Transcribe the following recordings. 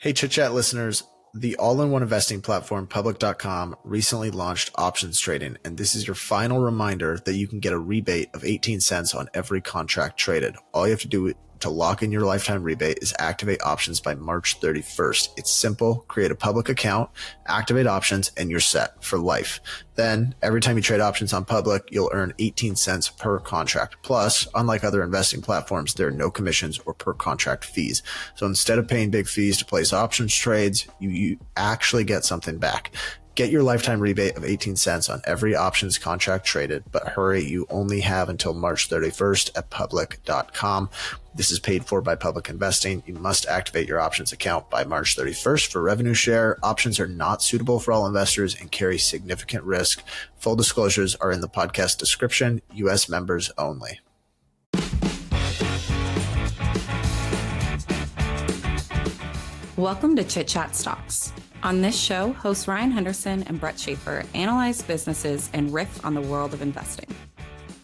Hey, Chit Chat listeners, the all-in-one investing platform public.com recently launched options trading, and this is your final reminder that you can get a rebate of 18 cents on every contract traded. All you have to do to lock in your lifetime rebate is activate options by March 31st. It's simple. Create a public account, activate options, and you're set for life. Then, every time you trade options on public, you'll earn 18 cents per contract. Plus, unlike other investing platforms, there are no commissions or per contract fees. So instead of paying big fees to place options trades, you actually get something back. Get your lifetime rebate of 18 cents on every options contract traded, but hurry, you only have until March 31st at public.com. This is paid for by Public Investing. You must activate your options account by March 31st for revenue share. Options are not suitable for all investors and carry significant risk. Full disclosures are in the podcast description. U.S. members only. Welcome to Chit Chat Stocks. On this show, hosts Ryan Henderson and Brett Schaefer analyze businesses and riff on the world of investing.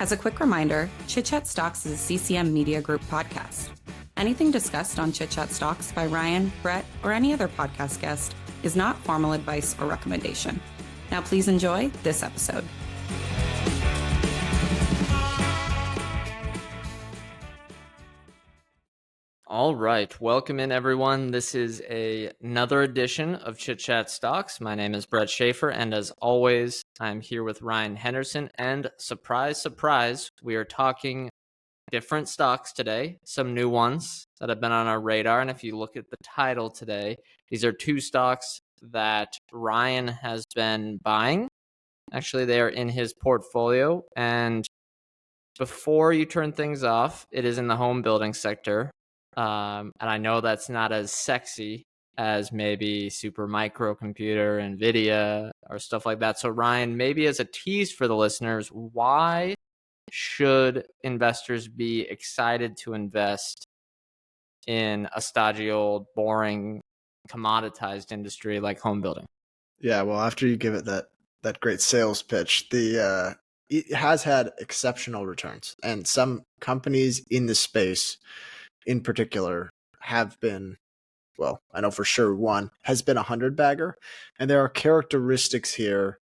As a quick reminder, Chit Chat Stocks is a CCM Media Group podcast. Anything discussed on Chit Chat Stocks by Ryan, Brett, or any other podcast guest is not formal advice or recommendation. Now please enjoy this episode. All right, welcome in everyone. This is another edition of Chit Chat Stocks. My name is Brett Schaefer, and as always, I'm here with Ryan Henderson. And surprise, surprise, we are talking different stocks today, some new ones that have been on our radar. And if you look at the title today, these are two stocks that Ryan has been buying. Actually, they are in his portfolio. And before you turn things off, it is in the home building sector. And I know that's not as sexy as maybe super microcomputer, NVIDIA, or stuff like that. So Ryan, maybe as a tease for the listeners, why should investors be excited to invest in a stodgy old, boring, commoditized industry like home building? Yeah, well, after you give it that great sales pitch, it has had exceptional returns, and some companies in the space in particular have been, well, I know for sure one has been a 100-bagger, and there are characteristics here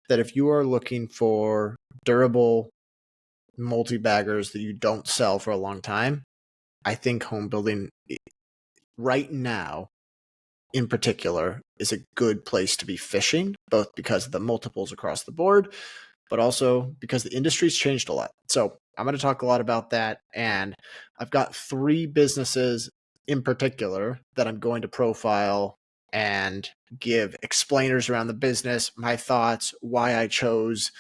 that if you are looking for durable multi-baggers that you don't sell for a long time, I think home building right now in particular is a good place to be fishing, both because of the multiples across the board, but also because the industry's changed a lot. So I'm going to talk a lot about that. And I've got three businesses in particular that I'm going to profile and give explainers around the business, my thoughts, why I chose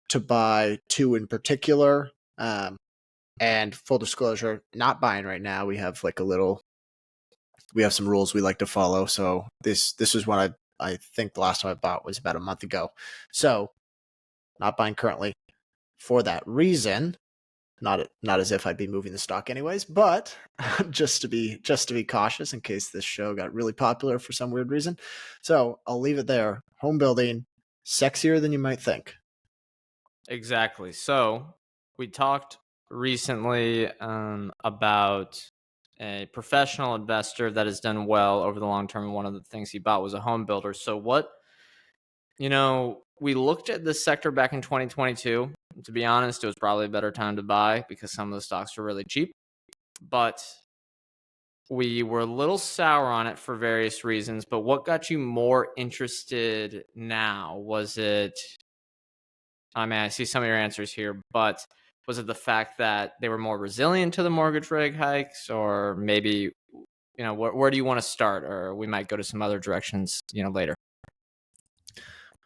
to buy two in particular. And full disclosure, not buying right now. We have we have some rules we like to follow. So this is what I think the last time I bought was about a month ago. So not buying currently for that reason. Not as if I'd be moving the stock anyways, but just to be cautious in case this show got really popular for some weird reason. So I'll leave it there. Home building, sexier than you might think. Exactly. So we talked recently about a professional investor that has done well over the long term. And one of the things he bought was a home builder. So we looked at this sector back in 2022. To be honest, it was probably a better time to buy because some of the stocks were really cheap. But we were a little sour on it for various reasons. But what got you more interested now? Was it, I see some of your answers here, but was it the fact that they were more resilient to the mortgage rate hikes, or maybe, where do you want to start? Or we might go to some other directions, later.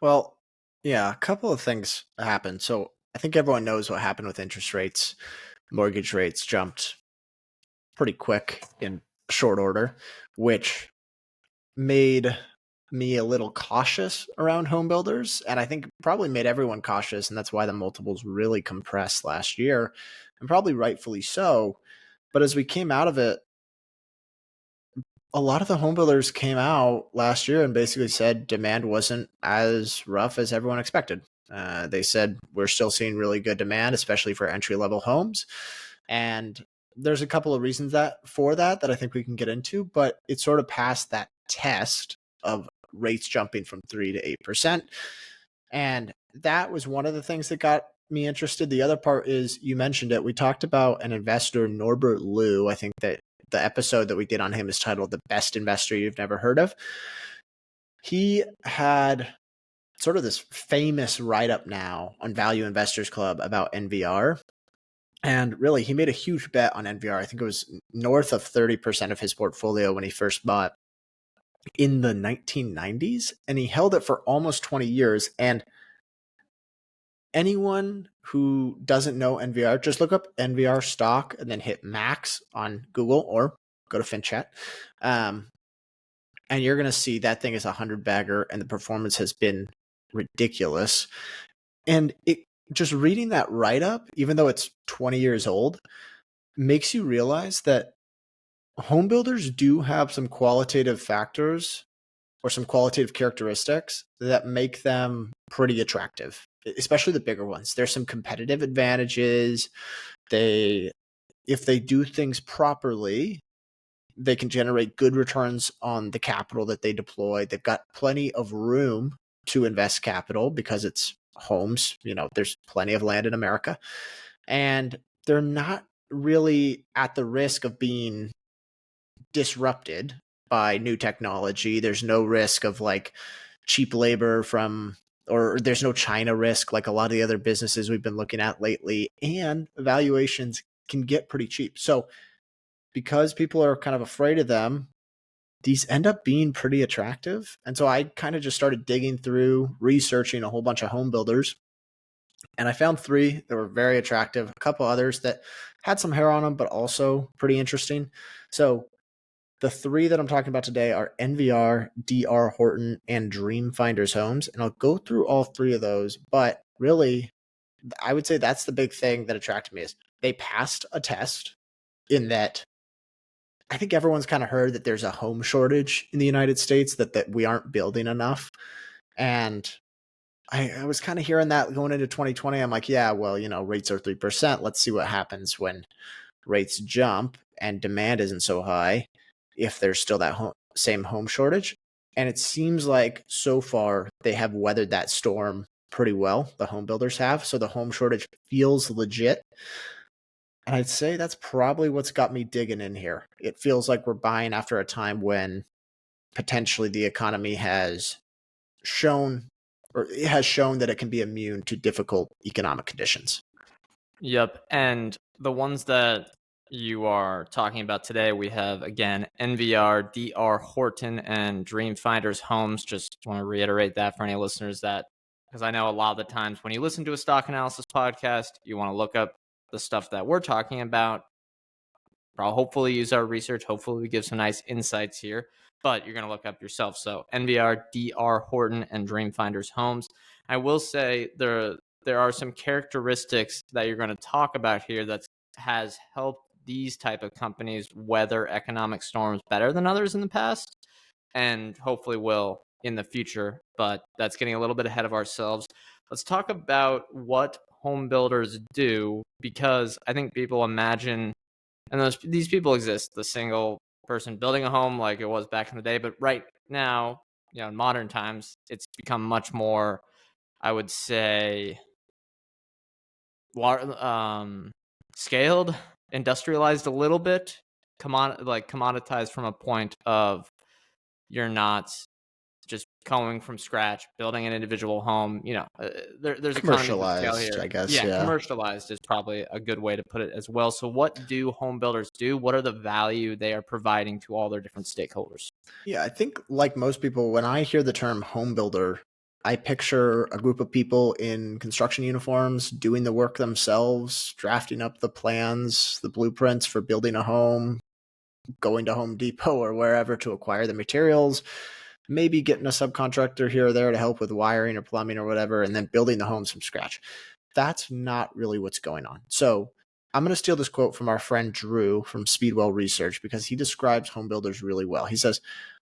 Well, yeah, a couple of things happened. So I think everyone knows what happened with interest rates. Mortgage rates jumped pretty quick in short order, which made me a little cautious around home builders. And I think probably made everyone cautious. And that's why the multiples really compressed last year, and probably rightfully so. But as we came out of it, a lot of the home builders came out last year and basically said demand wasn't as rough as everyone expected. They said we're still seeing really good demand, especially for entry-level homes. And there's a couple of reasons for that I think we can get into, but it's sort of past that test of rates jumping from 3 to 8%. And that was one of the things that got me interested. The other part is, you mentioned it. We talked about an investor, Norbert Liu. I think that the episode that we did on him is titled The Best Investor You've Never Heard of. He had sort of this famous write-up now on Value Investors Club about NVR. And really, he made a huge bet on NVR. I think it was north of 30% of his portfolio when he first bought in the 1990s. And he held it for almost 20 years. And anyone who doesn't know NVR, just look up NVR stock and then hit max on Google or go to FinChat. And you're going to see that thing is a 100-bagger, and the performance has been ridiculous. And it just reading that write-up, even though it's 20 years old, makes you realize that home builders do have some qualitative factors or some qualitative characteristics that make them pretty attractive, especially the bigger ones. There's some competitive advantages. If they do things properly, they can generate good returns on the capital that they deploy. They've got plenty of room to invest capital because it's homes. There's plenty of land in America, and they're not really at the risk of being disrupted by new technology. There's no risk of like cheap labor or there's no China risk like a lot of the other businesses we've been looking at lately, and valuations can get pretty cheap. So because people are kind of afraid of them, these end up being pretty attractive. And so I kind of just started digging through, researching a whole bunch of home builders. And I found 3 that were very attractive, a couple others that had some hair on them, but also pretty interesting. So the 3 that I'm talking about today are NVR, DR Horton, and Dream Finders Homes. And I'll go through all 3 of those. But really, I would say that's the big thing that attracted me, is they passed a test in that I think everyone's kind of heard that there's a home shortage in the United States, that we aren't building enough. And I was kind of hearing that going into 2020. I'm like, yeah, well, rates are 3%. Let's see what happens when rates jump and demand isn't so high, if there's still that same home shortage. And it seems like so far they have weathered that storm pretty well. The home builders have. So the home shortage feels legit. And I'd say that's probably what's got me digging in here. It feels like we're buying after a time when potentially the economy has shown that it can be immune to difficult economic conditions. Yep. And the ones that you are talking about today, we have, again, NVR, DR Horton, and Dream Finders Homes. Just want to reiterate that for any listeners, that because I know a lot of the times when you listen to a stock analysis podcast, you want to look up the stuff that we're talking about. I'll hopefully use our research. Hopefully we give some nice insights here, but you're going to look up yourself. So NVR, DR Horton, and Dream Finders Homes. I will say there are some characteristics that you're going to talk about here that has helped these type of companies weather economic storms better than others in the past, and hopefully will in the future. But that's getting a little bit ahead of ourselves. Let's talk about what home builders do, because I think people imagine, and these people exist, the single person building a home like it was back in the day. But right now, in modern times, it's become much more, I would say, scaled, industrialized a little bit, commoditized from a point of you're not just coming from scratch, building an individual home. There's commercialized, economies of scale here. I guess. Yeah, Yeah, commercialized is probably a good way to put it as well. So what do home builders do? What are the value they are providing to all their different stakeholders? Yeah, I think like most people, when I hear the term home builder, I picture a group of people in construction uniforms doing the work themselves, drafting up the plans, the blueprints for building a home, going to Home Depot or wherever to acquire the materials, maybe getting a subcontractor here or there to help with wiring or plumbing or whatever, and then building the homes from scratch. That's not really what's going on. So I'm going to steal this quote from our friend Drew from Speedwell Research, because he describes home builders really well. He says,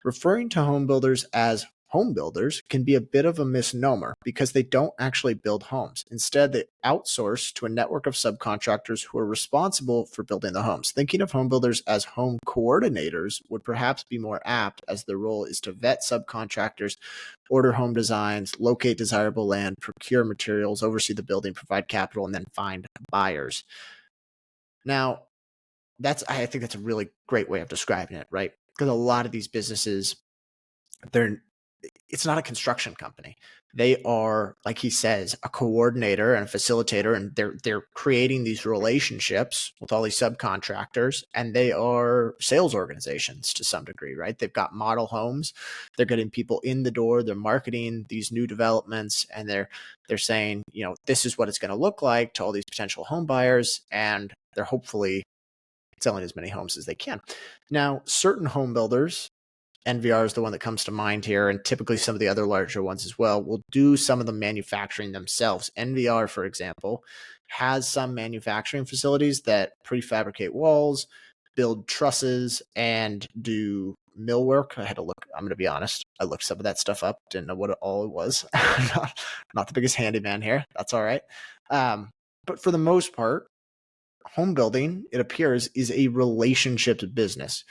referring to home builders as home builders can be a bit of a misnomer because they don't actually build homes. Instead, they outsource to a network of subcontractors who are responsible for building the homes. Thinking of home builders as home coordinators would perhaps be more apt, as their role is to vet subcontractors, order home designs, locate desirable land, procure materials, oversee the building, provide capital, and then find buyers. Now, I think that's a really great way of describing it, right? Because a lot of these businesses, it's not a construction company. They are, like he says, a coordinator and a facilitator, and they're creating these relationships with all these subcontractors, and they are sales organizations to some degree, right? They've got model homes, they're getting people in the door, they're marketing these new developments, and they're saying, this is what it's going to look like to all these potential home buyers, and they're hopefully selling as many homes as they can. Now, certain home builders, NVR is the one that comes to mind here, and typically some of the other larger ones as well, will do some of the manufacturing themselves. NVR, for example, has some manufacturing facilities that prefabricate walls, build trusses, and do millwork. I had to look, I'm going to be honest, I looked some of that stuff up, didn't know what it all was. Not the biggest handyman here. That's all right. But for the most part, home building, it appears, is a relationships business.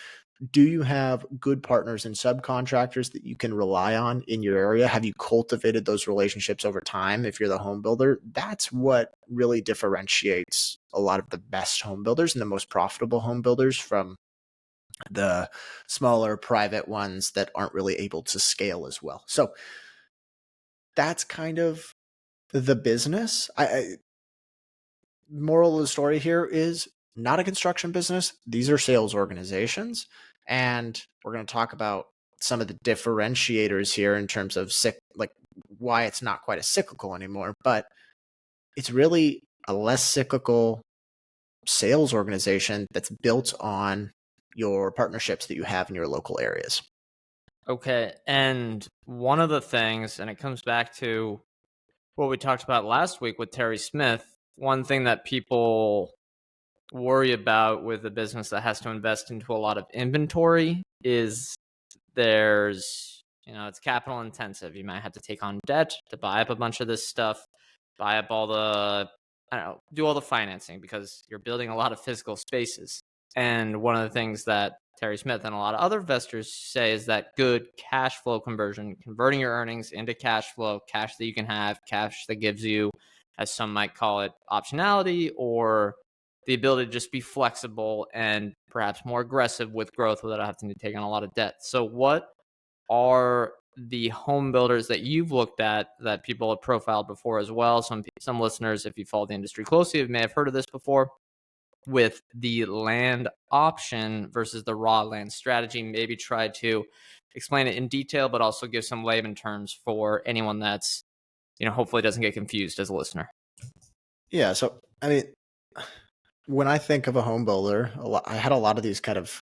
Do you have good partners and subcontractors that you can rely on in your area? Have you cultivated those relationships over time if you're the home builder? That's what really differentiates a lot of the best home builders and the most profitable home builders from the smaller private ones that aren't really able to scale as well. So that's kind of the business. Moral of the story here is not a construction business. These are sales organizations. And we're going to talk about some of the differentiators here in terms of why it's not quite as cyclical anymore, but it's really a less cyclical sales organization that's built on your partnerships that you have in your local areas. Okay. And one of the things, and it comes back to what we talked about last week with Terry Smith, one thing that people worry about with a business that has to invest into a lot of inventory is it's capital intensive. You might have to take on debt to buy up a bunch of this stuff, buy up do all the financing because you're building a lot of physical spaces. And one of the things that Terry Smith and a lot of other investors say is that good cash flow conversion, converting your earnings into cash flow, cash that you can have, cash that gives you, as some might call it, optionality or the ability to just be flexible and perhaps more aggressive with growth without having to take on a lot of debt. So what are the home builders that you've looked at that people have profiled before as well? Some listeners, if you follow the industry closely, may have heard of this before, with the land option versus the raw land strategy. Maybe try to explain it in detail, but also give some layman terms for anyone that's, hopefully doesn't get confused as a listener. Yeah. So, when I think of a home builder, I had a lot of these kind of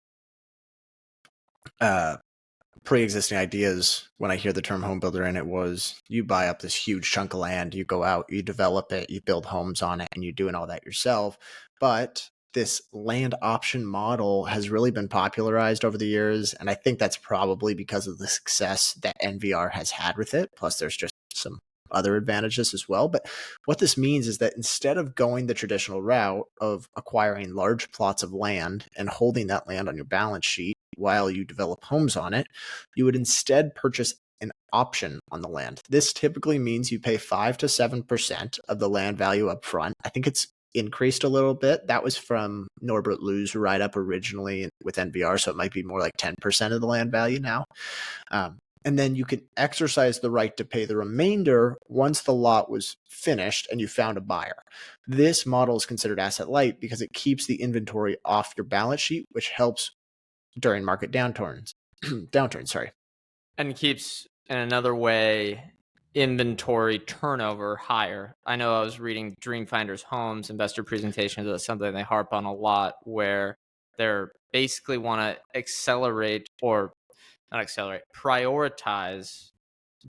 pre-existing ideas when I hear the term home builder, and it was you buy up this huge chunk of land, you go out, you develop it, you build homes on it, and you're doing all that yourself. But this land option model has really been popularized over the years, and I think that's probably because of the success that NVR has had with it. Plus, there's just some other advantages as well. But what this means is that instead of going the traditional route of acquiring large plots of land and holding that land on your balance sheet while you develop homes on it, you would instead purchase an option on the land. This typically means you pay 5 to 7% of the land value up front. I think it's increased a little bit. That was from Norbert Liu's write-up originally with NVR, so it might be more like 10% of the land value now. And then you can exercise the right to pay the remainder once the lot was finished and you found a buyer. This model is considered asset light because it keeps the inventory off your balance sheet, which helps during market downturns. And keeps, in another way, inventory turnover higher. I know I was reading Dreamfinder's Homes investor presentations. That's something they harp on a lot, where they're basically want to prioritize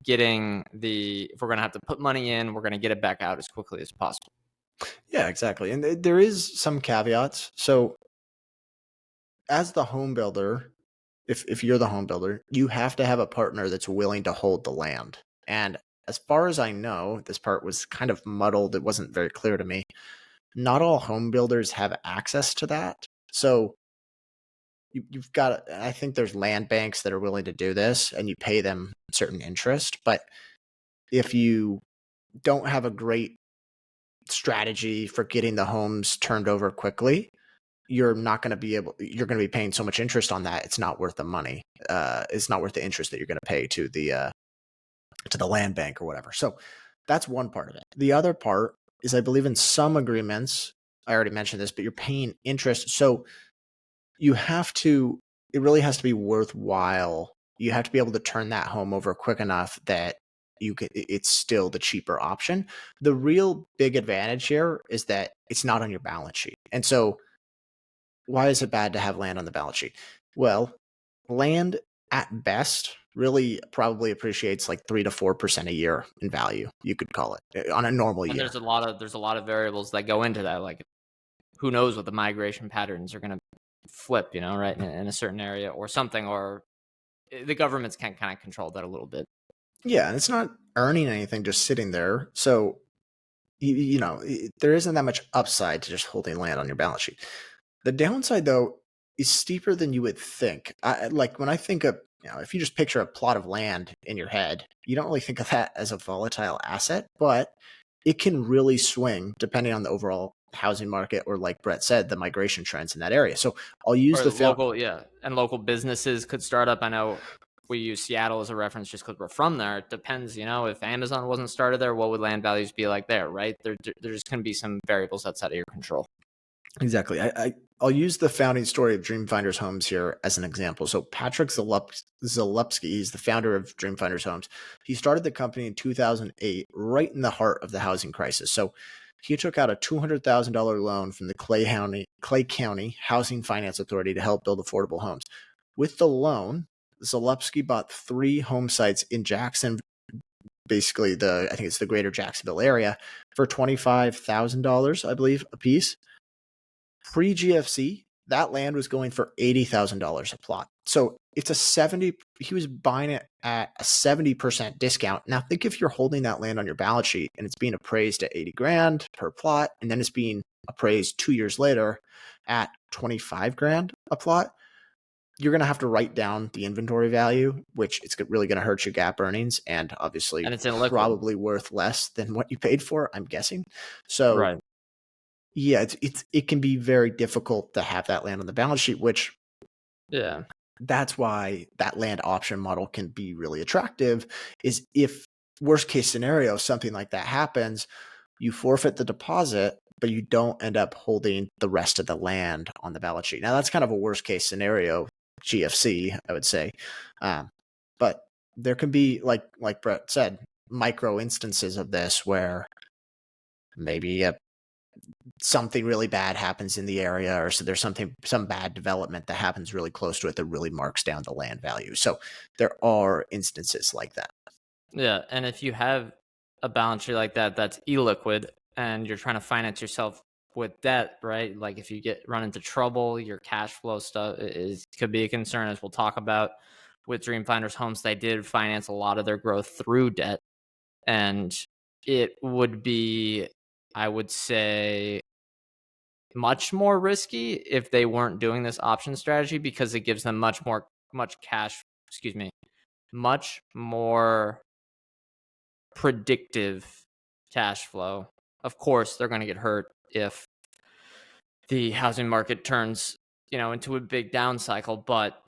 getting if we're going to have to put money in, we're going to get it back out as quickly as possible. Yeah, exactly. And there is some caveats. So as the home builder, if you're the home builder, you have to have a partner that's willing to hold the land. And as far as I know, this part was kind of muddled. It wasn't very clear to me. Not all home builders have access to that. So you've got, I think there's land banks that are willing to do this and you pay them certain interest. But if you don't have a great strategy for getting the homes turned over quickly, you're not going to be able, you're going to be paying so much interest on that. It's not worth the money. It's not worth the interest that you're going to pay to the land bank or whatever. So that's one part of it. The other part is, I believe in some agreements, I already mentioned this, but you're paying interest. So you have to, it really has to be worthwhile. You have to be able to turn that home over quick enough that you could, it's still the cheaper option. The real big advantage here is that it's not on your balance sheet. And so why is it bad to have land on the balance sheet? Well, land at best really probably appreciates like 3 to 4% a year in value, you could call it, on a normal And year. there's a lot of variables that go into that. Like, who knows what the migration patterns are going to flip, right, in a certain area or something, or the governments can kind of control that a little bit. Yeah, and it's not earning anything just sitting there. So, there isn't that much upside to just holding land on your balance sheet. The downside, though, is steeper than you would think. Like when I think of, if you just picture a plot of land in your head, you don't really think of that as a volatile asset, but it can really swing depending on the overall housing market, or like Brett said, the migration trends in that area. So I'll use and local businesses could start up. I know we use Seattle as a reference just because we're from there. It depends, if Amazon wasn't started there, what would land values be like there, right? There's going to be some variables outside of your control. Exactly. I'll use the founding story of Dreamfinders Homes here as an example. So Patrick Zalupski, he's the founder of Dreamfinders Homes. He started the company in 2008, right in the heart of the housing crisis. So he took out a $200,000 loan from the Clay County Housing Finance Authority to help build affordable homes. With the loan, Zalupski bought 3 home sites in Jackson, basically I think it's the greater Jacksonville area, for $25,000, I believe, a piece. Pre-GFC, that land was going for $80,000 a plot. So he was buying it at a 70% discount. Now think if you're holding that land on your balance sheet and it's being appraised at 80 grand per plot, and then it's being appraised 2 years later at 25 grand a plot, you're going to have to write down the inventory value, which it's really going to hurt your gap earnings, and obviously and it's probably worth less than what you paid for, I'm guessing. So right. Yeah, it can be very difficult to have that land on the balance sheet, which that's why that land option model can be really attractive. Is if worst case scenario, something like that happens, you forfeit the deposit, but you don't end up holding the rest of the land on the balance sheet. Now that's kind of a worst case scenario, GFC, I would say. But there can be, like Brett said, micro instances of this where maybe something really bad happens in the area, or so there's some bad development that happens really close to it that really marks down the land value. So there are instances like that. Yeah, and if you have a balance sheet like that that's illiquid and you're trying to finance yourself with debt, right? Like if you run into trouble, your cash flow stuff could be a concern, as we'll talk about with Dreamfinders Homes. They did finance a lot of their growth through debt, and it would be, I would say, much more risky if they weren't doing this option strategy, because it gives them much more predictive cash flow. Of course, they're going to get hurt if the housing market turns, into a big down cycle, but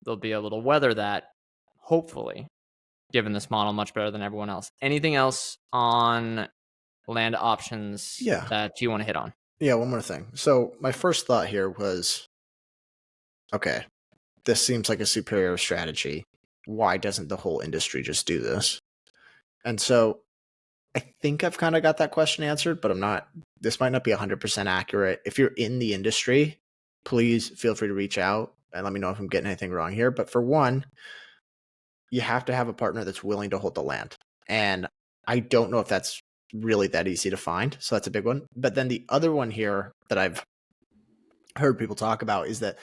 they'll be able to weather that, hopefully, given this model much better than everyone else. Anything else on land options that you want to hit on? Yeah, one more thing. So my first thought here was, okay, this seems like a superior strategy. Why doesn't the whole industry just do this? And so I think I've kind of got that question answered, but this might not be 100% accurate. If you're in the industry, please feel free to reach out and let me know if I'm getting anything wrong here. But for one, you have to have a partner that's willing to hold the land. And I don't know if that's really that easy to find. So that's a big one. But then the other one here that I've heard people talk about is that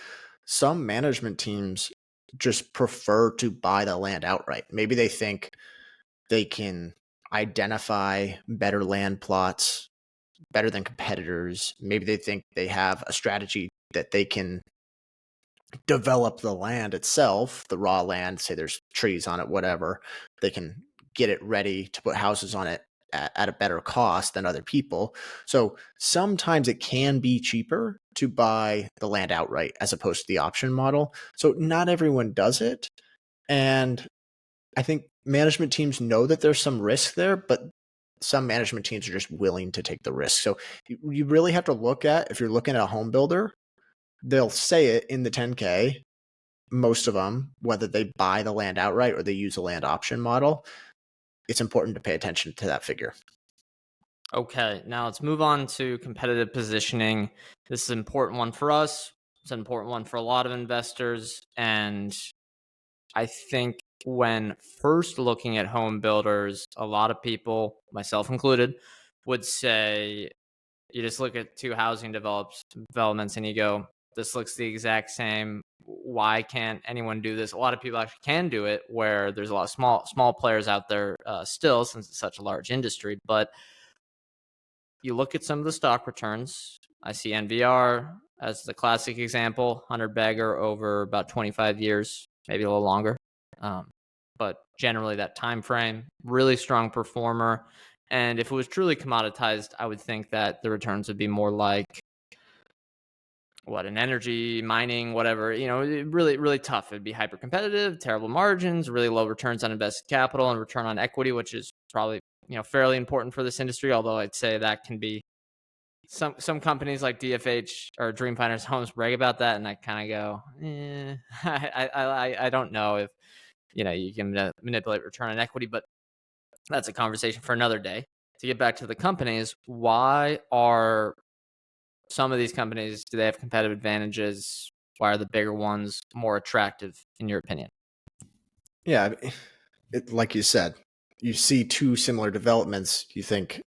some management teams just prefer to buy the land outright. Maybe they think they can identify better land plots better than competitors. Maybe they think they have a strategy that they can develop the land itself, the raw land, say there's trees on it, whatever. They can get it ready to put houses on it at a better cost than other people. So sometimes it can be cheaper to buy the land outright as opposed to the option model. So not everyone does it. And I think management teams know that there's some risk there, but some management teams are just willing to take the risk. So you really have to look at, if you're looking at a home builder, they'll say it in the 10K, most of them, whether they buy the land outright or they use a land option model. It's important to pay attention to that figure. Okay, now let's move on to competitive positioning. This is an important one for us. It's an important one for a lot of investors. And I think when first looking at home builders, a lot of people, myself included, would say you just look at two housing developments and you go, this looks the exact same. Why can't anyone do this? A lot of people actually can do it, where there's a lot of small players out there still, since it's such a large industry. But you look at some of the stock returns. I see NVR as the classic example, 100 bagger over about 25 years, maybe a little longer. But generally that time frame, really strong performer. And if it was truly commoditized, I would think that the returns would be more like an energy, mining, whatever, really, really tough. It'd be hyper competitive, terrible margins, really low returns on invested capital and return on equity, which is probably, fairly important for this industry. Although I'd say that can be some companies like DFH or Dream Finders Homes brag about that. And I kind of go, I don't know if, you can manipulate return on equity, but that's a conversation for another day. To get back to the companies, why are some of these companies, do they have competitive advantages? Why are the bigger ones more attractive, in your opinion? Yeah, like you said, you see two similar developments. You think,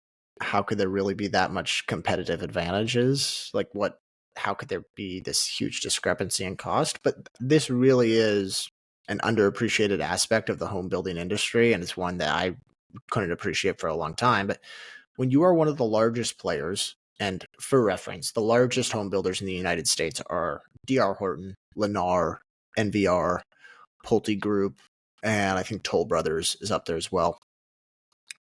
how could there really be that much competitive advantages? Like how could there be this huge discrepancy in cost? But this really is an underappreciated aspect of the home building industry. And it's one that I couldn't appreciate for a long time. But when you are one of the largest players, and for reference, the largest home builders in the United States are D.R. Horton, Lennar, NVR, Pulte Group, and I think Toll Brothers is up there as well.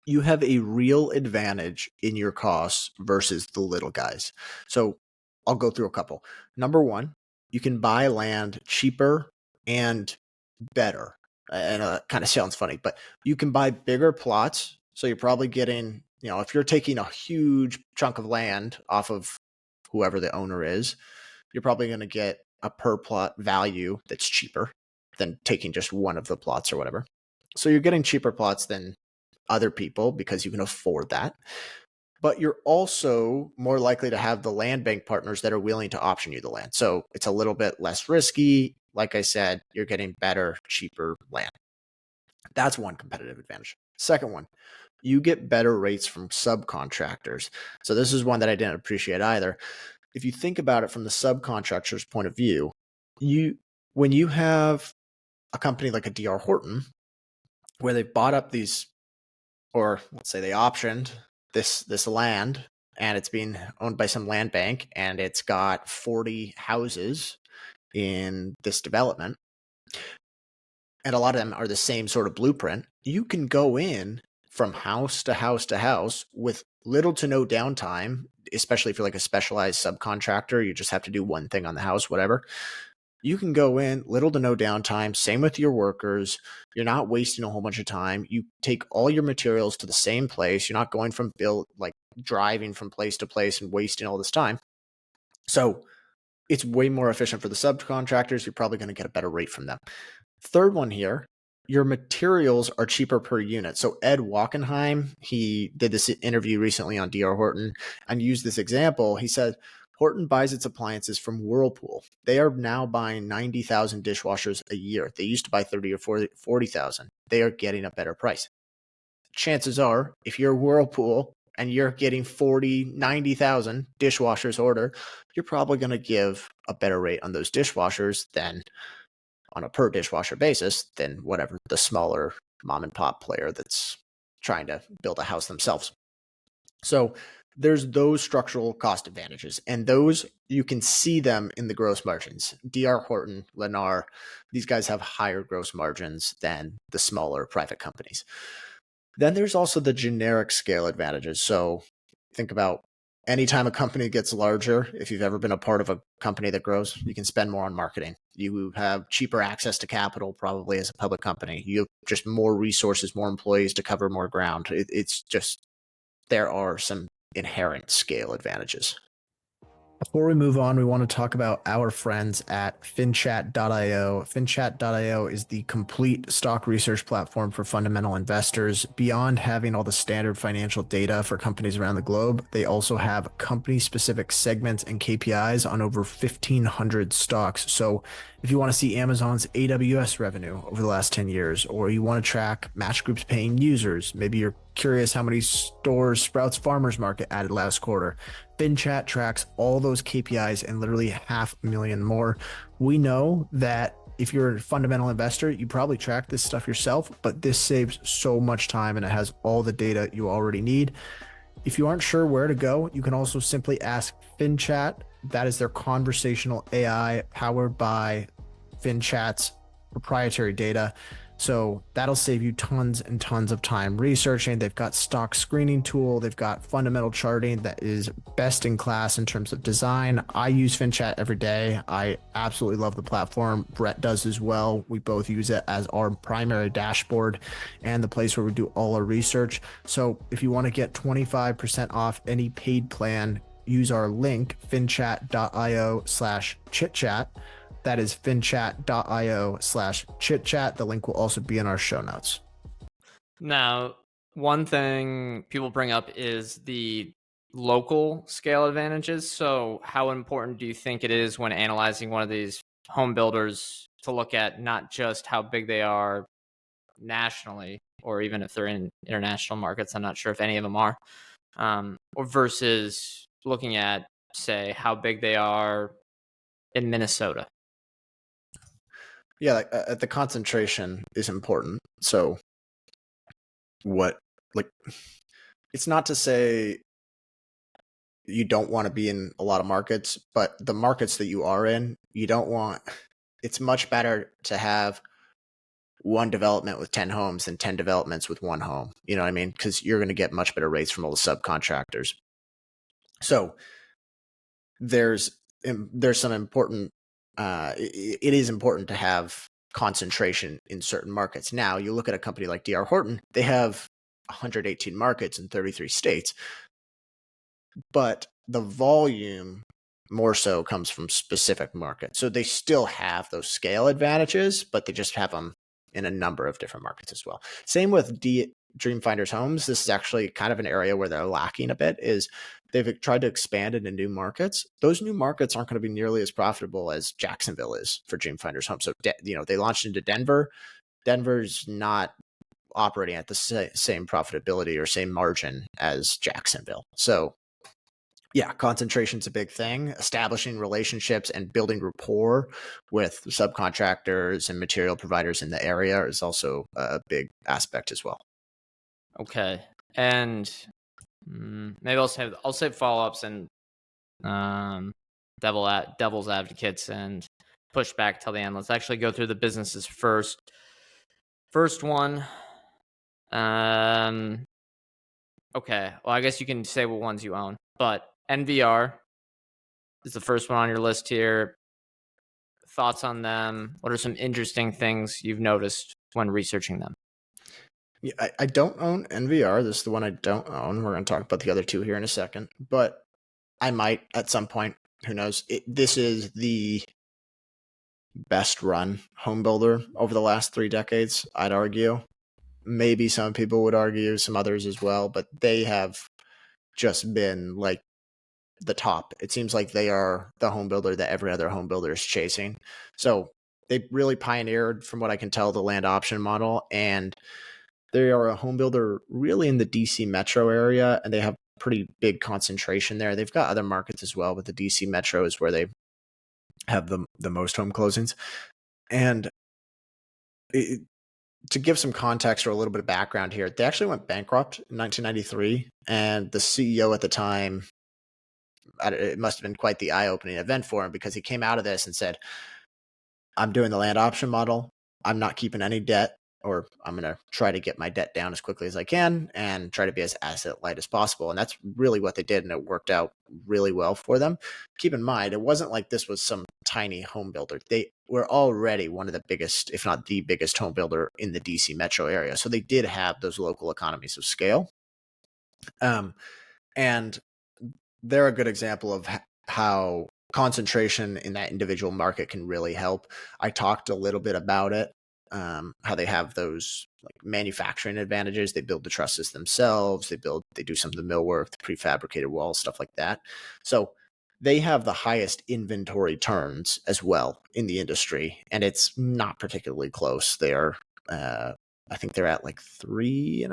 You have a real advantage in your costs versus the little guys. So I'll go through a couple. Number one, you can buy land cheaper and better. And it kind of sounds funny, but you can buy bigger plots. So you're probably getting, if you're taking a huge chunk of land off of whoever the owner is, you're probably going to get a per plot value that's cheaper than taking just one of the plots or whatever. So you're getting cheaper plots than other people because you can afford that. But you're also more likely to have the land bank partners that are willing to option you the land. So it's a little bit less risky. Like I said, you're getting better, cheaper land. That's one competitive advantage. Second one, you get better rates from subcontractors. So this is one that I didn't appreciate either. If you think about it from the subcontractor's point of view, when you have a company like a D.R. Horton, where they've bought up these, or let's say they optioned this land, and it's being owned by some land bank, and it's got 40 houses in this development, and a lot of them are the same sort of blueprint. You can go in from house to house to house with little to no downtime, especially if you're like a specialized subcontractor. You just have to do one thing on the house, whatever. You can go in, little to no downtime, same with your workers. You're not wasting a whole bunch of time. You take all your materials to the same place. You're not going from driving from place to place and wasting all this time. So it's way more efficient for the subcontractors. You're probably going to get a better rate from them. Third one here, your materials are cheaper per unit. So Ed Wackenheim, he did this interview recently on D.R. Horton and used this example. He said, Horton buys its appliances from Whirlpool. They are now buying 90,000 dishwashers a year. They used to buy 30 or 40,000. They are getting a better price. Chances are, if you're Whirlpool and you're getting 90,000 dishwashers order, you're probably going to give a better rate on those dishwashers than on a per dishwasher basis than whatever the smaller mom and pop player that's trying to build a house themselves. So there's those structural cost advantages, and those you can see them in the gross margins. DR Horton, Lennar, these guys have higher gross margins than the smaller private companies. Then there's also the generic scale advantages. So think about anytime a company gets larger, if you've ever been a part of a company that grows, you can spend more on marketing. You have cheaper access to capital, probably as a public company. You have just more resources, more employees to cover more ground. It's just, there are some inherent scale advantages. Before we move on, we want to talk about our friends at finchat.io. Finchat.io is the complete stock research platform for fundamental investors. Beyond having all the standard financial data for companies around the globe, they also have company-specific segments and KPIs on over 1,500 stocks. So if you want to see Amazon's AWS revenue over the last 10 years, or you want to track Match Group's paying users, maybe you're curious how many stores Sprouts Farmers Market added last quarter, FinChat tracks all those KPIs and literally 500,000 more. We know that if you're a fundamental investor, you probably track this stuff yourself, but this saves so much time and it has all the data you already need. If you aren't sure where to go, you can also simply ask FinChat. That is their conversational AI powered by FinChat's proprietary data. So that'll save you tons and tons of time researching. They've got stock screening tool. They've got fundamental charting that is best in class in terms of design. I use FinChat every day. I absolutely love the platform. Brett does as well. We both use it as our primary dashboard and the place where we do all our research. So if you want to get 25% off any paid plan, use our link, finchat.io/chitchat. That is finchat.io/chitchat. The link will also be in our show notes. Now, one thing people bring up is the local scale advantages. So how important do you think it is when analyzing one of these home builders to look at not just how big they are nationally, or even if they're in international markets? I'm not sure if any of them are, or versus looking at, say, how big they are in Minnesota. Yeah, the concentration is important. So it's not to say you don't want to be in a lot of markets, but the markets that you are in, it's much better to have one development with 10 homes than 10 developments with one home. You know what I mean? Because you're going to get much better rates from all the subcontractors. So there's some important, it is important to have concentration in certain markets. Now, you look at a company like DR Horton, they have 118 markets in 33 states, but the volume more so comes from specific markets. So they still have those scale advantages, but they just have them in a number of different markets as well. Same with Dreamfinders Homes. This is actually kind of an area where they're lacking a bit, is they've tried to expand into new markets. Those new markets aren't going to be nearly as profitable as Jacksonville is for Dreamfinders Homes. So, they launched into Denver. Denver's not operating at the same profitability or same margin as Jacksonville. So yeah, concentration's a big thing. Establishing relationships and building rapport with subcontractors and material providers in the area is also a big aspect as well. Okay, and maybe I'll save follow-ups and devil's advocates and push back till the end. Let's actually go through the businesses first. First one. Okay, well, I guess you can say what ones you own, but NVR is the first one on your list here. Thoughts on them? What are some interesting things you've noticed when researching them? Yeah, I don't own NVR. This is the one I don't own. We're going to talk about the other two here in a second, but I might at some point. Who knows? This is the best run home builder over the last 3 decades, I'd argue. Maybe some people would argue, some others as well, but they have just been like the top. It seems like they are the home builder that every other home builder is chasing. So they really pioneered, from what I can tell, the land option model, and they are a home builder really in the DC metro area, and they have pretty big concentration there. They've got other markets as well, but the DC metro is where they have the most home closings. And to give some context or a little bit of background here, they actually went bankrupt in 1993, and the CEO at the time, it must have been quite the eye-opening event for him, because he came out of this and said, I'm doing the land option model. I'm not keeping any debt, or I'm going to try to get my debt down as quickly as I can and try to be as asset light as possible. And that's really what they did. And it worked out really well for them. Keep in mind, it wasn't like this was some tiny home builder. They were already one of the biggest, if not the biggest home builder in the DC metro area. So they did have those local economies of scale. And they're a good example of how concentration in that individual market can really help. I talked a little bit about it, how they have those like manufacturing advantages. They build the trusses themselves. They do some of the millwork, the prefabricated walls, stuff like that. So they have the highest inventory turns as well in the industry, and it's not particularly close. They're I think they're at like 3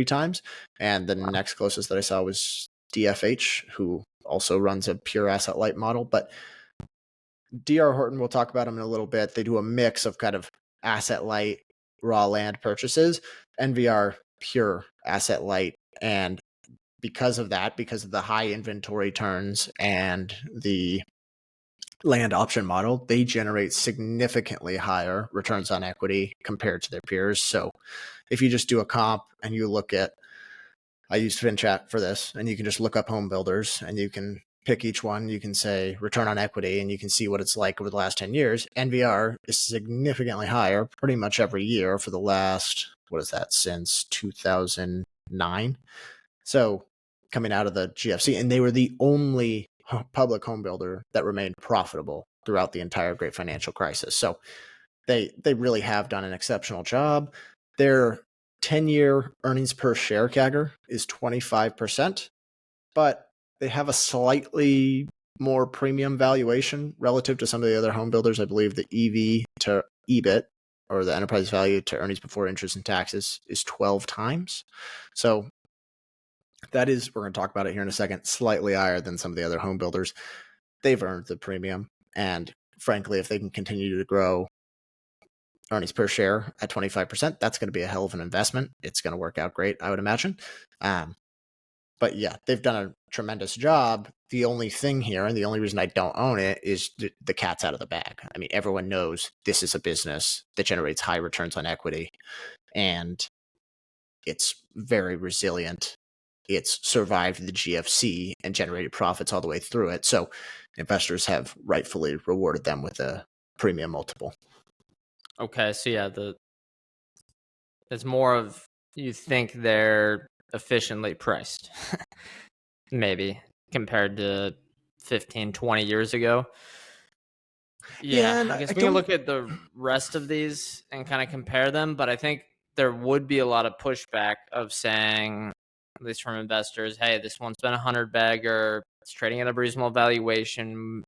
times. And the next closest that I saw was DFH, who also runs a pure asset light model. But DR Horton, we'll talk about them in a little bit. They do a mix of kind of asset light, raw land purchases, NVR pure asset light. And because of that, because of the high inventory turns and the land option model, they generate significantly higher returns on equity compared to their peers. So if you just do a comp and you look at, I used FinChat for this, and you can just look up home builders and you can pick each one. You can say return on equity and you can see what it's like over the last 10 years. NVR is significantly higher pretty much every year for the last, since 2009. So coming out of the GFC, and they were the only public home builder that remained profitable throughout the entire great financial crisis. So they really have done an exceptional job. Their 10-year earnings per share CAGR is 25%, but they have a slightly more premium valuation relative to some of the other home builders. I believe the EV to EBIT, or the enterprise value to earnings before interest and taxes, is 12 times. So that is, we're going to talk about it here in a second, slightly higher than some of the other home builders. They've earned the premium. And frankly, if they can continue to grow earnings per share at 25%, that's going to be a hell of an investment. It's going to work out great, I would imagine. But yeah, they've done a tremendous job. The only thing here, and the only reason I don't own it, is the cat's out of the bag. I mean, everyone knows this is a business that generates high returns on equity, and it's very resilient. It's survived the GFC and generated profits all the way through it. So investors have rightfully rewarded them with a premium multiple. Okay, so yeah, it's more of, you think they're efficiently priced, maybe, compared to 15, 20 years ago. Yeah, I guess we can look at the rest of these and kind of compare them, but I think there would be a lot of pushback of saying, at least from investors, hey, this one's been 100 bagger, it's trading at a reasonable valuation.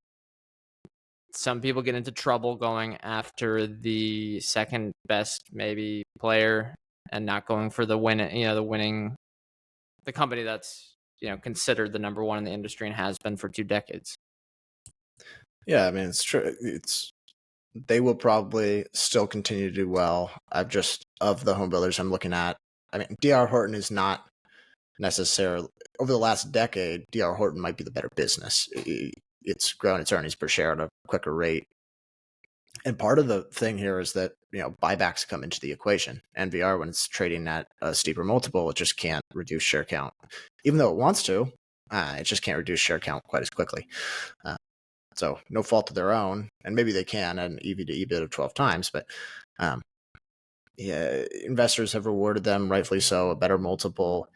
Some people get into trouble going after the second best maybe player and not going for the company that's considered the number one in the industry and has been for 2 decades. Yeah, I mean, it's true. They will probably still continue to do well. Of the home builders I'm looking at, I mean, DR Horton is not necessarily, over the last decade, DR Horton might be the better business. It's grown its earnings per share at a quicker rate. And part of the thing here is that, buybacks come into the equation. NVR, when it's trading at a steeper multiple, it just can't reduce share count. Even though it wants to, it just can't reduce share count quite as quickly. So no fault of their own. And maybe they can at an EV to EBIT of 12 times, but investors have rewarded them, rightfully so, a better multiple.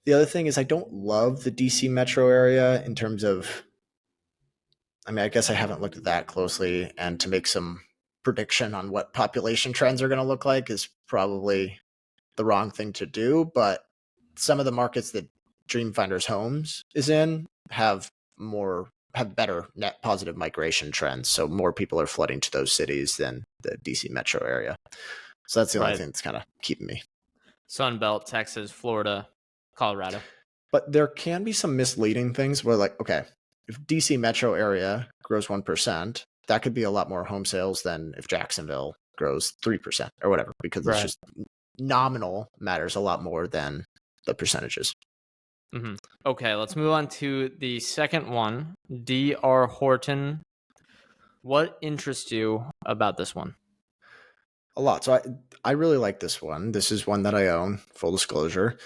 The other thing is, I don't love the DC metro area in terms of, I mean, I guess I haven't looked at that closely, and to make some prediction on what population trends are going to look like is probably the wrong thing to do. But some of the markets that Dreamfinders Homes is in have better net positive migration trends. So more people are flooding to those cities than the DC metro area. So that's the only thing that's kind of keeping me. Sunbelt, Texas, Florida, Colorado. But there can be some misleading things where, like, okay, if DC metro area grows 1%, that could be a lot more home sales than if Jacksonville grows 3% or whatever, because it's Right. just nominal matters a lot more than the percentages. Mm-hmm. Okay, let's move on to the second one, DR Horton. What interests you about this one? A lot. So I really like this one. This is one that I own, full disclosure.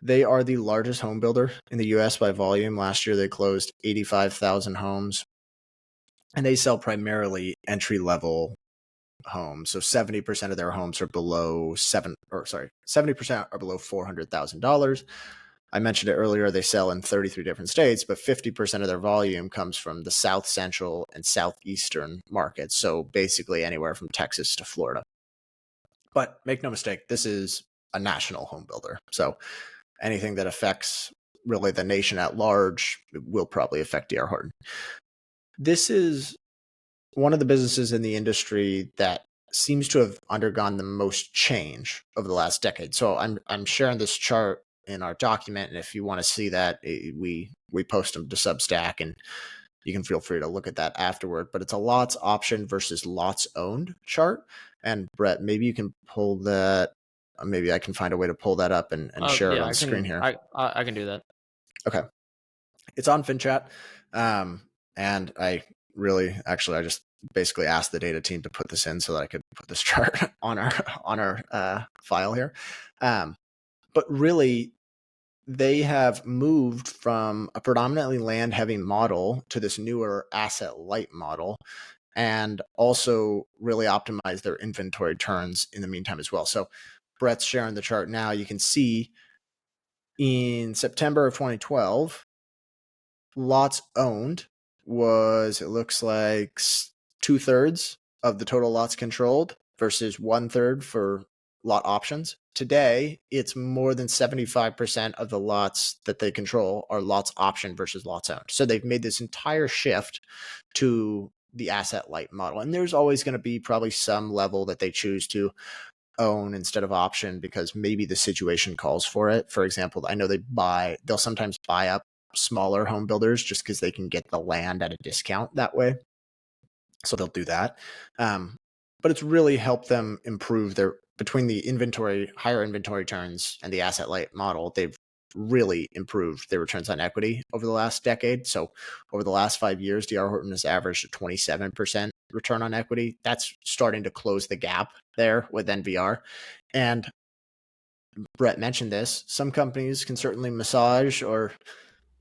They are the largest home builder in the US by volume. Last year, they closed 85,000 homes, and they sell primarily entry level homes. So 70% of their homes are below 70% are below $400,000. I mentioned it earlier, they sell in 33 different states, but 50% of their volume comes from the South Central and Southeastern markets. So basically anywhere from Texas to Florida. But make no mistake, this is a national home builder. So anything that affects really the nation at large will probably affect DR Horton. This is one of the businesses in the industry that seems to have undergone the most change over the last decade. So I'm sharing this chart in our document, and if you want to see that, we post them to Substack, and you can feel free to look at that afterward. But it's a lots option versus lots owned chart. And Brett, maybe you can pull that. Maybe I can find a way to pull that up and share it on screen here. I can do that. Okay. It's on FinChat. And I just basically asked the data team to put this in so that I could put this chart on our file here. But really, they have moved from a predominantly land heavy model to this newer asset light model, and also really optimize their inventory turns in the meantime as well. So Brett's sharing the chart now. You can see in September of 2012, lots owned was, it looks like 2/3 of the total lots controlled versus 1/3 for lot options. Today, it's more than 75% of the lots that they control are lots option versus lots owned. So they've made this entire shift to the asset light model. And there's always going to be probably some level that they choose to own instead of option because maybe the situation calls for it. For example, I know they'll sometimes buy up smaller home builders just because they can get the land at a discount that way. So they'll do that. But it's really helped them improve between the higher inventory turns and the asset light model. They've really improved their returns on equity over the last decade. So over the last 5 years, DR Horton has averaged a 27% return on equity. That's starting to close the gap there with NVR. And Brett mentioned this. Some companies can certainly massage or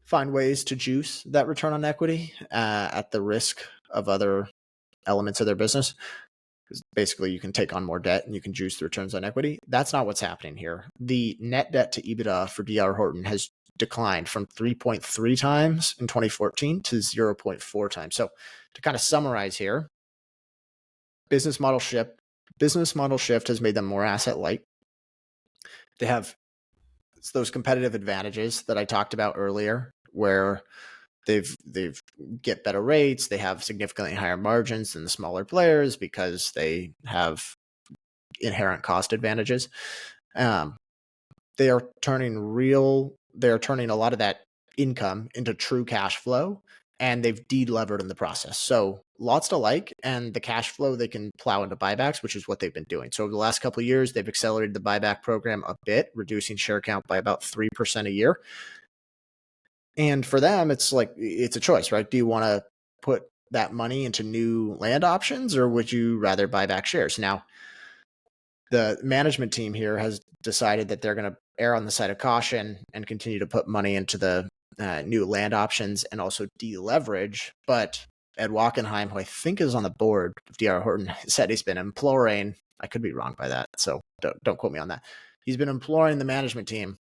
find ways to juice that return on equity at the risk of other elements of their business. Because basically you can take on more debt and you can juice the returns on equity. That's not what's happening here. The net debt to EBITDA for DR Horton has declined from 3.3 times in 2014 to 0.4 times. So to kind of summarize here, business model shift has made them more asset light. They have those competitive advantages that I talked about earlier, where they've get better rates. They have significantly higher margins than the smaller players because they have inherent cost advantages. They are turning a lot of that income into true cash flow, and they've de-levered in the process. So lots to like, and the cash flow they can plow into buybacks, which is what they've been doing. So over the last couple of years, they've accelerated the buyback program a bit, reducing share count by about 3% a year. And for them, it's a choice, right? Do you want to put that money into new land options, or would you rather buy back shares? Now, the management team here has decided that they're going to err on the side of caution and continue to put money into the new land options and also deleverage. But Ed Wackenheim, who I think is on the board of DR Horton, said he's been imploring, I could be wrong by that, so don't quote me on that. He's been imploring the management team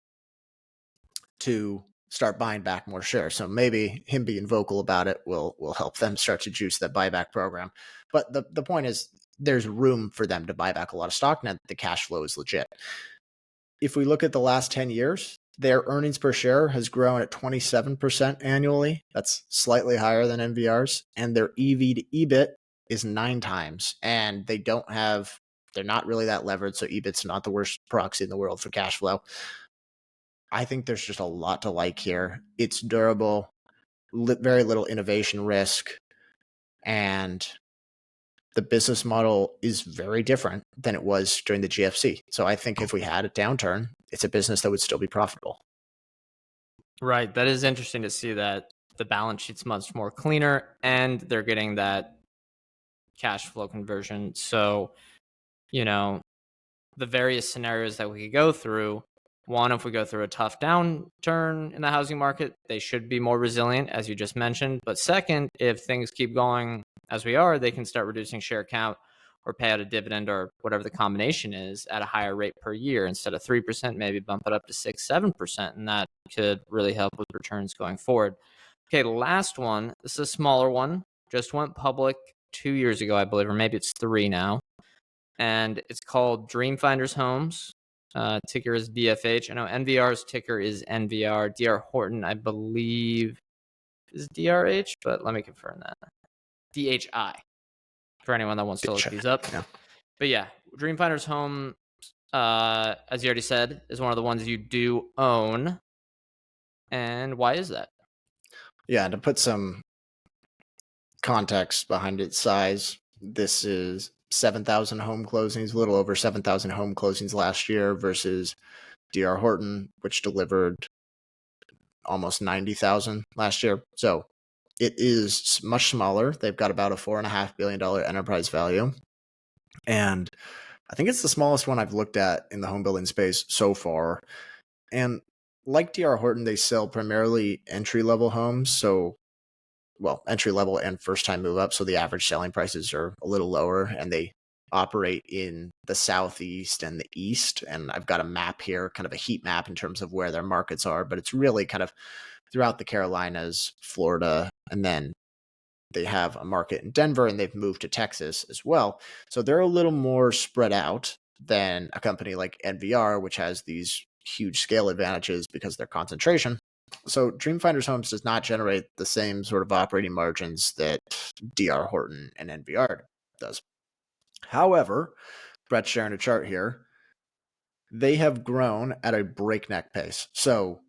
to start buying back more shares. So maybe him being vocal about it will help them start to juice that buyback program. But the point is, there's room for them to buy back a lot of stock now that the cash flow is legit. If we look at the last 10 years, their earnings per share has grown at 27% annually. That's slightly higher than NVR's. And their EV to EBIT is 9 times. And they're not really that levered. So EBIT's not the worst proxy in the world for cash flow. I think there's just a lot to like here. It's durable, very little innovation risk, and the business model is very different than it was during the GFC. So I think if we had a downturn, it's a business that would still be profitable. Right. That is interesting to see that the balance sheet's much more cleaner and they're getting that cash flow conversion. So, the various scenarios that we could go through, one, if we go through a tough downturn in the housing market, they should be more resilient, as you just mentioned. But second, if things keep going as we are, they can start reducing share count or pay out a dividend or whatever the combination is at a higher rate per year. Instead of 3%, maybe bump it up to 6-7%. And that could really help with returns going forward. Okay, last one. This is a smaller one. Just went public 2 years ago, I believe, or maybe it's 3 now. And it's called Dreamfinders Homes. Ticker is DFH. I know NVR's ticker is NVR. DR Horton, I believe, is DRH, but let me confirm that. DHI, for anyone that wants to look these up. Yeah. But yeah, Dreamfinders Home, as you already said, is one of the ones you do own. And why is that? Yeah, to put some context behind its size, this is 7,000 home closings, a little over 7,000 home closings last year versus DR Horton, which delivered almost 90,000 last year. So it is much smaller. They've got about a $4.5 billion enterprise value. And I think it's the smallest one I've looked at in the home building space so far. And like DR Horton, they sell primarily entry-level homes. So, well, entry-level and first-time move-up. So the average selling prices are a little lower, and they operate in the Southeast and the East. And I've got a map here, kind of a heat map in terms of where their markets are, but it's really kind of throughout the Carolinas, Florida, and then they have a market in Denver, and they've moved to Texas as well. So they're a little more spread out than a company like NVR, which has these huge scale advantages because of their concentration. So Dreamfinders Homes does not generate the same sort of operating margins that DR Horton and NVR does. However, Brett's sharing a chart here. They have grown at a breakneck pace. So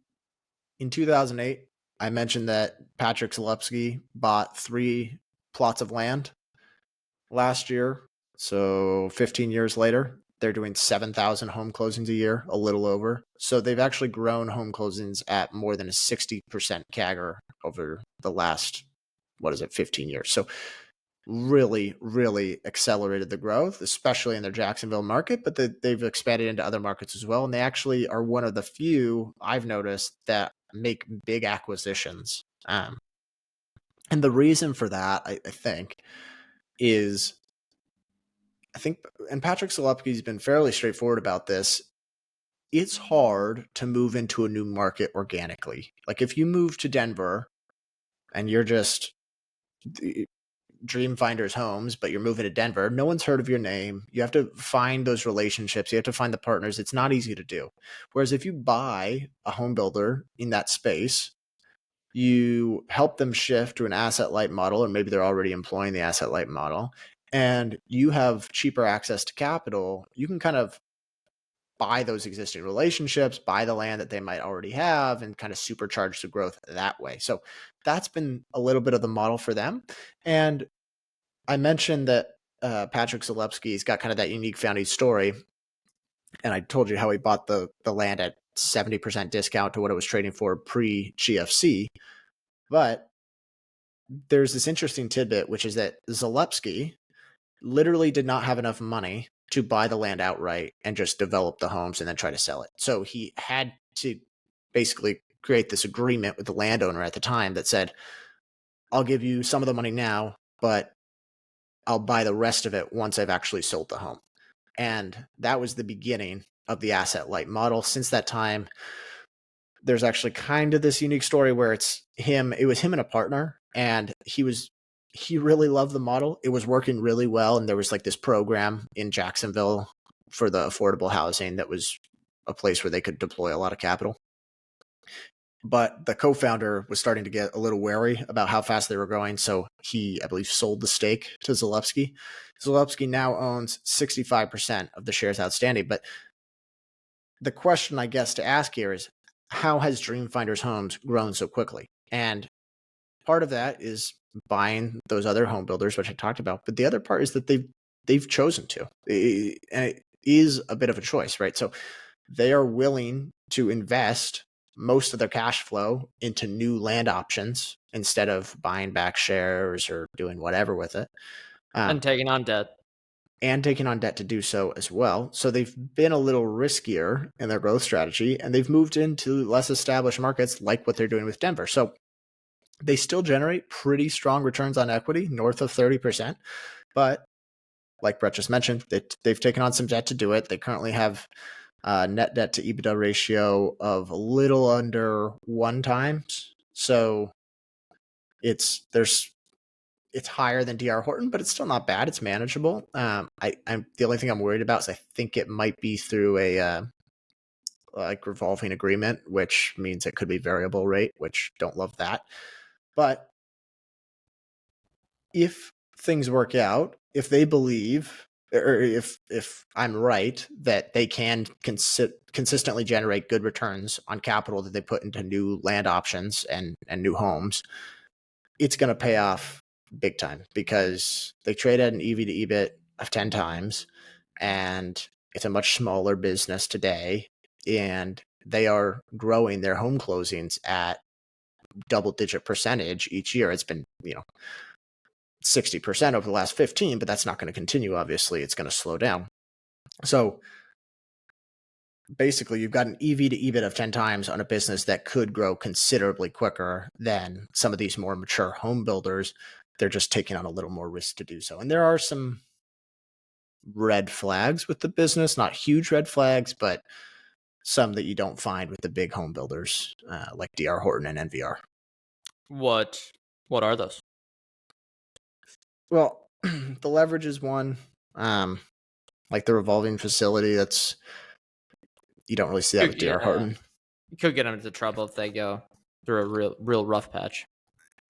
in 2008, I mentioned that Patrick Zalewski bought 3 plots of land last year. So 15 years later, they're doing 7,000 home closings a year, a little over. So they've actually grown home closings at more than a 60% CAGR over the last, 15 years. So really, really accelerated the growth, especially in their Jacksonville market, but they've expanded into other markets as well. And they actually are one of the few I've noticed that make big acquisitions. And the reason for that, I think, is and Patrick Zalewski's been fairly straightforward about this. It's hard to move into a new market organically. Like if you move to Denver and you're just Dreamfinders Homes, but you're moving to Denver, no one's heard of your name. You have to find those relationships. You have to find the partners. It's not easy to do. Whereas if you buy a home builder in that space, you help them shift to an asset light model, or maybe they're already employing the asset light model, and you have cheaper access to capital. You can kind of buy those existing relationships, buy the land that they might already have, and kind of supercharge the growth that way. So that's been a little bit of the model for them. And I mentioned that Patrick Zalewski's got kind of that unique founding story. And I told you how he bought the land at 70% discount to what it was trading for pre-GFC. But there's this interesting tidbit, which is that Zalewski literally did not have enough money to buy the land outright and just develop the homes and then try to sell it. So he had to basically create this agreement with the landowner at the time that said, I'll give you some of the money now, but I'll buy the rest of it once I've actually sold the home. And that was the beginning of the asset light model. Since that time, there's actually kind of this unique story where it was him and a partner, and he really loved the model. It was working really well. And there was like this program in Jacksonville for the affordable housing that was a place where they could deploy a lot of capital. But the co-founder was starting to get a little wary about how fast they were growing. So he, I believe, sold the stake to Zalewski. Zalewski now owns 65% of the shares outstanding. But the question, I guess, to ask here is, how has Dreamfinders Homes grown so quickly? And part of that is buying those other home builders, which I talked about. But the other part is that they've chosen to, and it is a bit of a choice, right? So they are willing to invest most of their cash flow into new land options instead of buying back shares or doing whatever with it. And taking on debt. And taking on debt to do so as well. So they've been a little riskier in their growth strategy, and they've moved into less established markets like what they're doing with Denver. So they still generate pretty strong returns on equity, north of 30%. But like Brett just mentioned, they've taken on some debt to do it. They currently have net debt to EBITDA ratio of a little under 1 times. So it's higher than DR Horton, but it's still not bad. It's manageable. I'm the only thing I'm worried about is I think it might be through a like revolving agreement, which means it could be variable rate, which don't love that. But if things work out, if they believe, or if I'm right that they can consistently generate good returns on capital that they put into new land options and new homes, it's going to pay off big time because they trade at an EV to EBIT of 10 times, and it's a much smaller business today, and they are growing their home closings at double-digit percentage each year. It's been 60% over the last 15, but that's not going to continue. Obviously, it's going to slow down. So basically, you've got an EV to EBIT of 10 times on a business that could grow considerably quicker than some of these more mature home builders. They're just taking on a little more risk to do so. And there are some red flags with the business, not huge red flags, but some that you don't find with the big home builders like DR Horton and NVR. What are those? Well, the leverage is one. Like the revolving facility, that's you don't really see that with DR Horton. You could get them into trouble if they go through a real rough patch.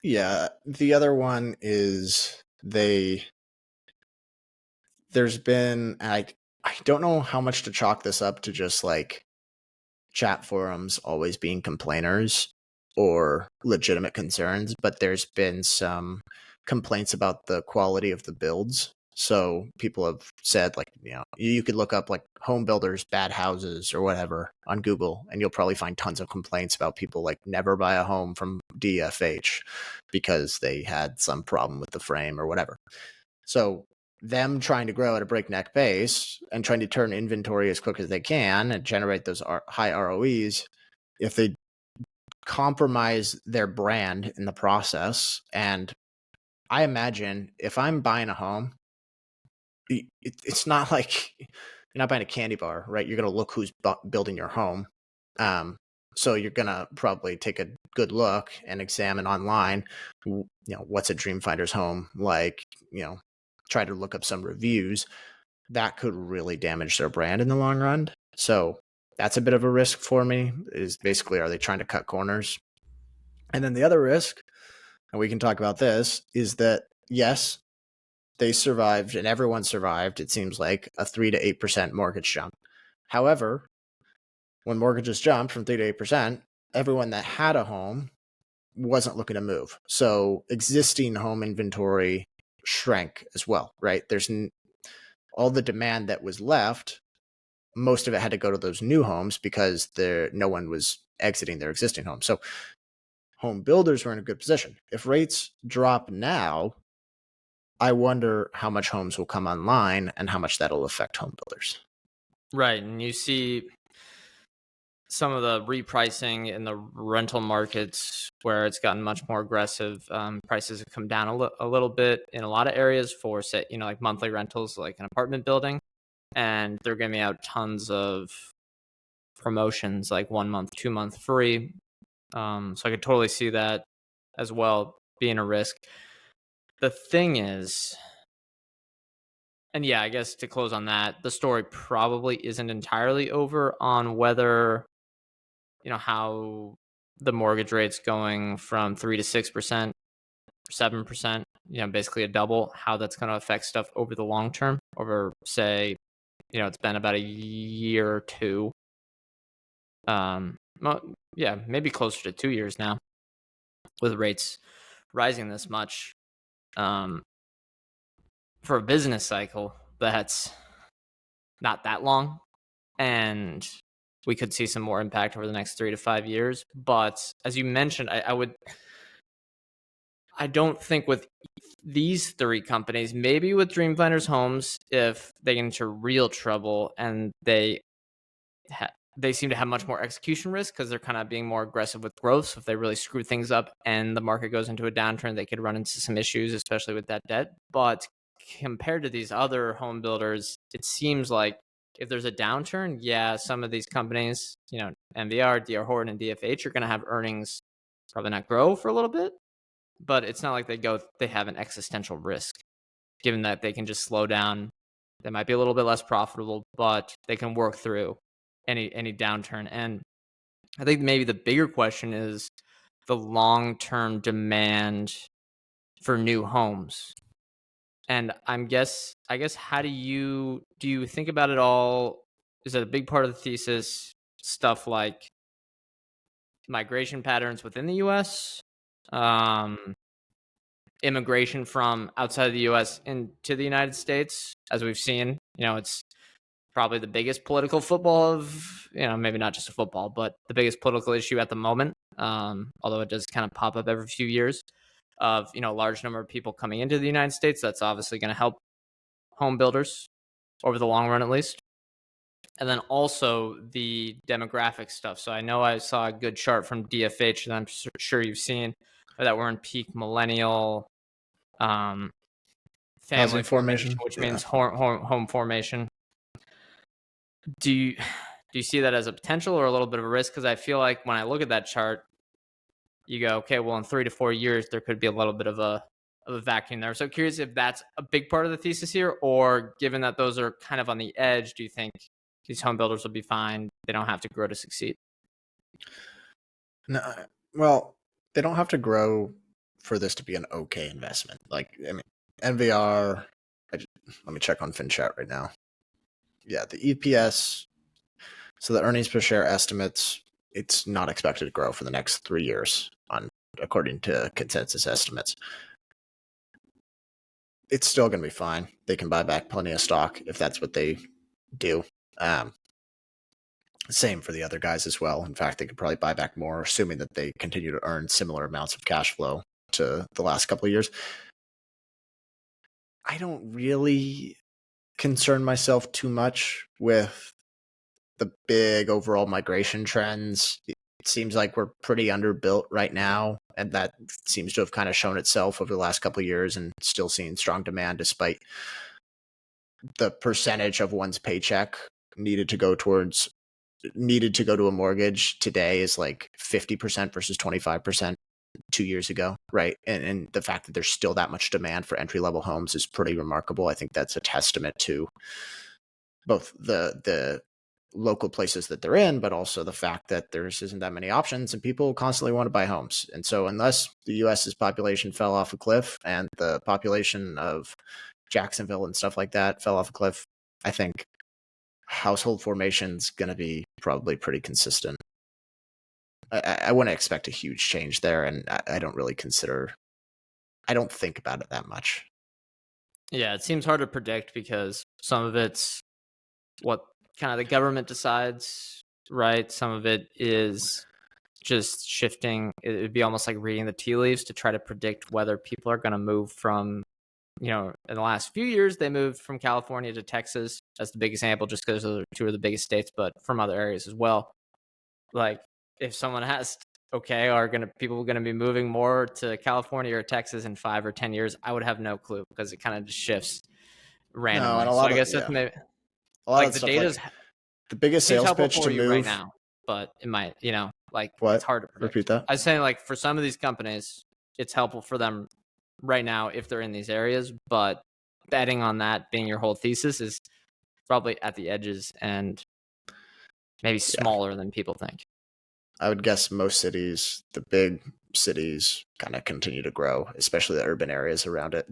Yeah, the other one is there's been, I don't know how much to chalk this up to just like chat forums always being complainers or legitimate concerns, but there's been some complaints about the quality of the builds. So people have said, like, you could look up like home builders, bad houses or whatever on Google, and you'll probably find tons of complaints about people like never buy a home from DFH because they had some problem with the frame or whatever. So them trying to grow at a breakneck pace and trying to turn inventory as quick as they can and generate those high ROEs, if they compromise their brand in the process. And I imagine if I'm buying a home, it's not like you're not buying a candy bar, right? You're going to look who's building your home. So you're going to probably take a good look and examine online, what's a Dreamfinder's home like, try to look up some reviews. That could really damage their brand in the long run. So that's a bit of a risk for me, is basically, are they trying to cut corners? And then the other risk, and we can talk about this, is that yes, they survived and everyone survived, it seems like, a 3 to 8% mortgage jump. However, when mortgages jumped from 3 to 8%, everyone that had a home wasn't looking to move. So existing home inventory shrank as well, right? There's all the demand that was left, most of it had to go to those new homes because no one was exiting their existing homes. So home builders were in a good position. If rates drop now, I wonder how much homes will come online and how much that'll affect home builders. Right. And you see some of the repricing in the rental markets where it's gotten much more aggressive. Prices have come down a little bit in a lot of areas for, say, like monthly rentals, like an apartment building. And they're giving out tons of promotions, like 1 month, 2 month free. So I could totally see that as well being a risk. The thing is, and yeah, I guess to close on that, the story probably isn't entirely over on whether, how the mortgage rate's going from 3 to 6%, 7%, basically a double, how that's going to affect stuff over the long term, over, say, it's been about a year or two. Well, yeah, maybe closer to 2 years now with rates rising this much for a business cycle that's not that long, and we could see some more impact over the next 3 to 5 years. But as you mentioned, I don't think with these three companies, maybe with Dream Planners Homes, if they get into real trouble and they seem to have much more execution risk because they're kind of being more aggressive with growth. So if they really screw things up and the market goes into a downturn, they could run into some issues, especially with that debt. But compared to these other home builders, it seems like if there's a downturn, yeah, some of these companies, NVR, DR Horton, and DFH are going to have earnings probably not grow for a little bit, but it's not like they have an existential risk, given that they can just slow down. They might be a little bit less profitable, but they can work through any downturn. And I think maybe the bigger question is the long-term demand for new homes. And I guess how do you think about it all? Is it a big part of the thesis stuff like migration patterns within the US, immigration from outside of the US into the United States, as we've seen? It's probably the biggest political football of, maybe not just a football, but the biggest political issue at the moment. Although it does kind of pop up every few years of, a large number of people coming into the United States. That's obviously going to help home builders over the long run, at least. And then also the demographic stuff. So I know I saw a good chart from DFH that I'm sure you've seen that we're in peak millennial family formation, which means home formation. Do you see that as a potential or a little bit of a risk? Because I feel like when I look at that chart, you go, okay, well, in 3 to 4 years, there could be a little bit of a vacuum there. So curious if that's a big part of the thesis here, or given that those are kind of on the edge, do you think these home builders will be fine? They don't have to grow to succeed? No, well, they don't have to grow for this to be an okay investment. NVR, let me check on FinChat right now. Yeah, the EPS, so the earnings per share estimates, it's not expected to grow for the next 3 years, according to consensus estimates. It's still going to be fine. They can buy back plenty of stock if that's what they do. Same for the other guys as well. In fact, they could probably buy back more, assuming that they continue to earn similar amounts of cash flow to the last couple of years. I don't really concern myself too much with the big overall migration trends. It seems like we're pretty underbuilt right now, and that seems to have kind of shown itself over the last couple of years, and still seeing strong demand despite the percentage of one's paycheck needed to go to a mortgage today is like 50% versus 25% 2 years ago, right? And the fact that there's still that much demand for entry-level homes is pretty remarkable. I think that's a testament to both the local places that they're in, but also the fact that there isn't that many options and people constantly want to buy homes. And so unless the US's population fell off a cliff and the population of Jacksonville and stuff like that fell off a cliff, I think household formation's going to be probably pretty consistent. I wouldn't expect a huge change there, and I don't think about it that much. Yeah, it seems hard to predict because some of it's what kind of the government decides, right? Some of it is just shifting. It would be almost like reading the tea leaves to try to predict whether people are going to move from, in the last few years, they moved from California to Texas as the big example, just because those are two of the biggest states, but from other areas as well. Like, if someone asked, okay, are people going to be moving more to California or Texas in 5 or 10 years? I would have no clue because it kind of just shifts randomly. No, so I guess that's maybe a lot of the data's the biggest sales pitch to move right now, but it might, what? It's hard to predict. Repeat that. I was saying, for some of these companies, it's helpful for them right now if they're in these areas, but betting on that being your whole thesis is probably at the edges and maybe smaller than people think. I would guess most cities, the big cities, kind of continue to grow, especially the urban areas around it.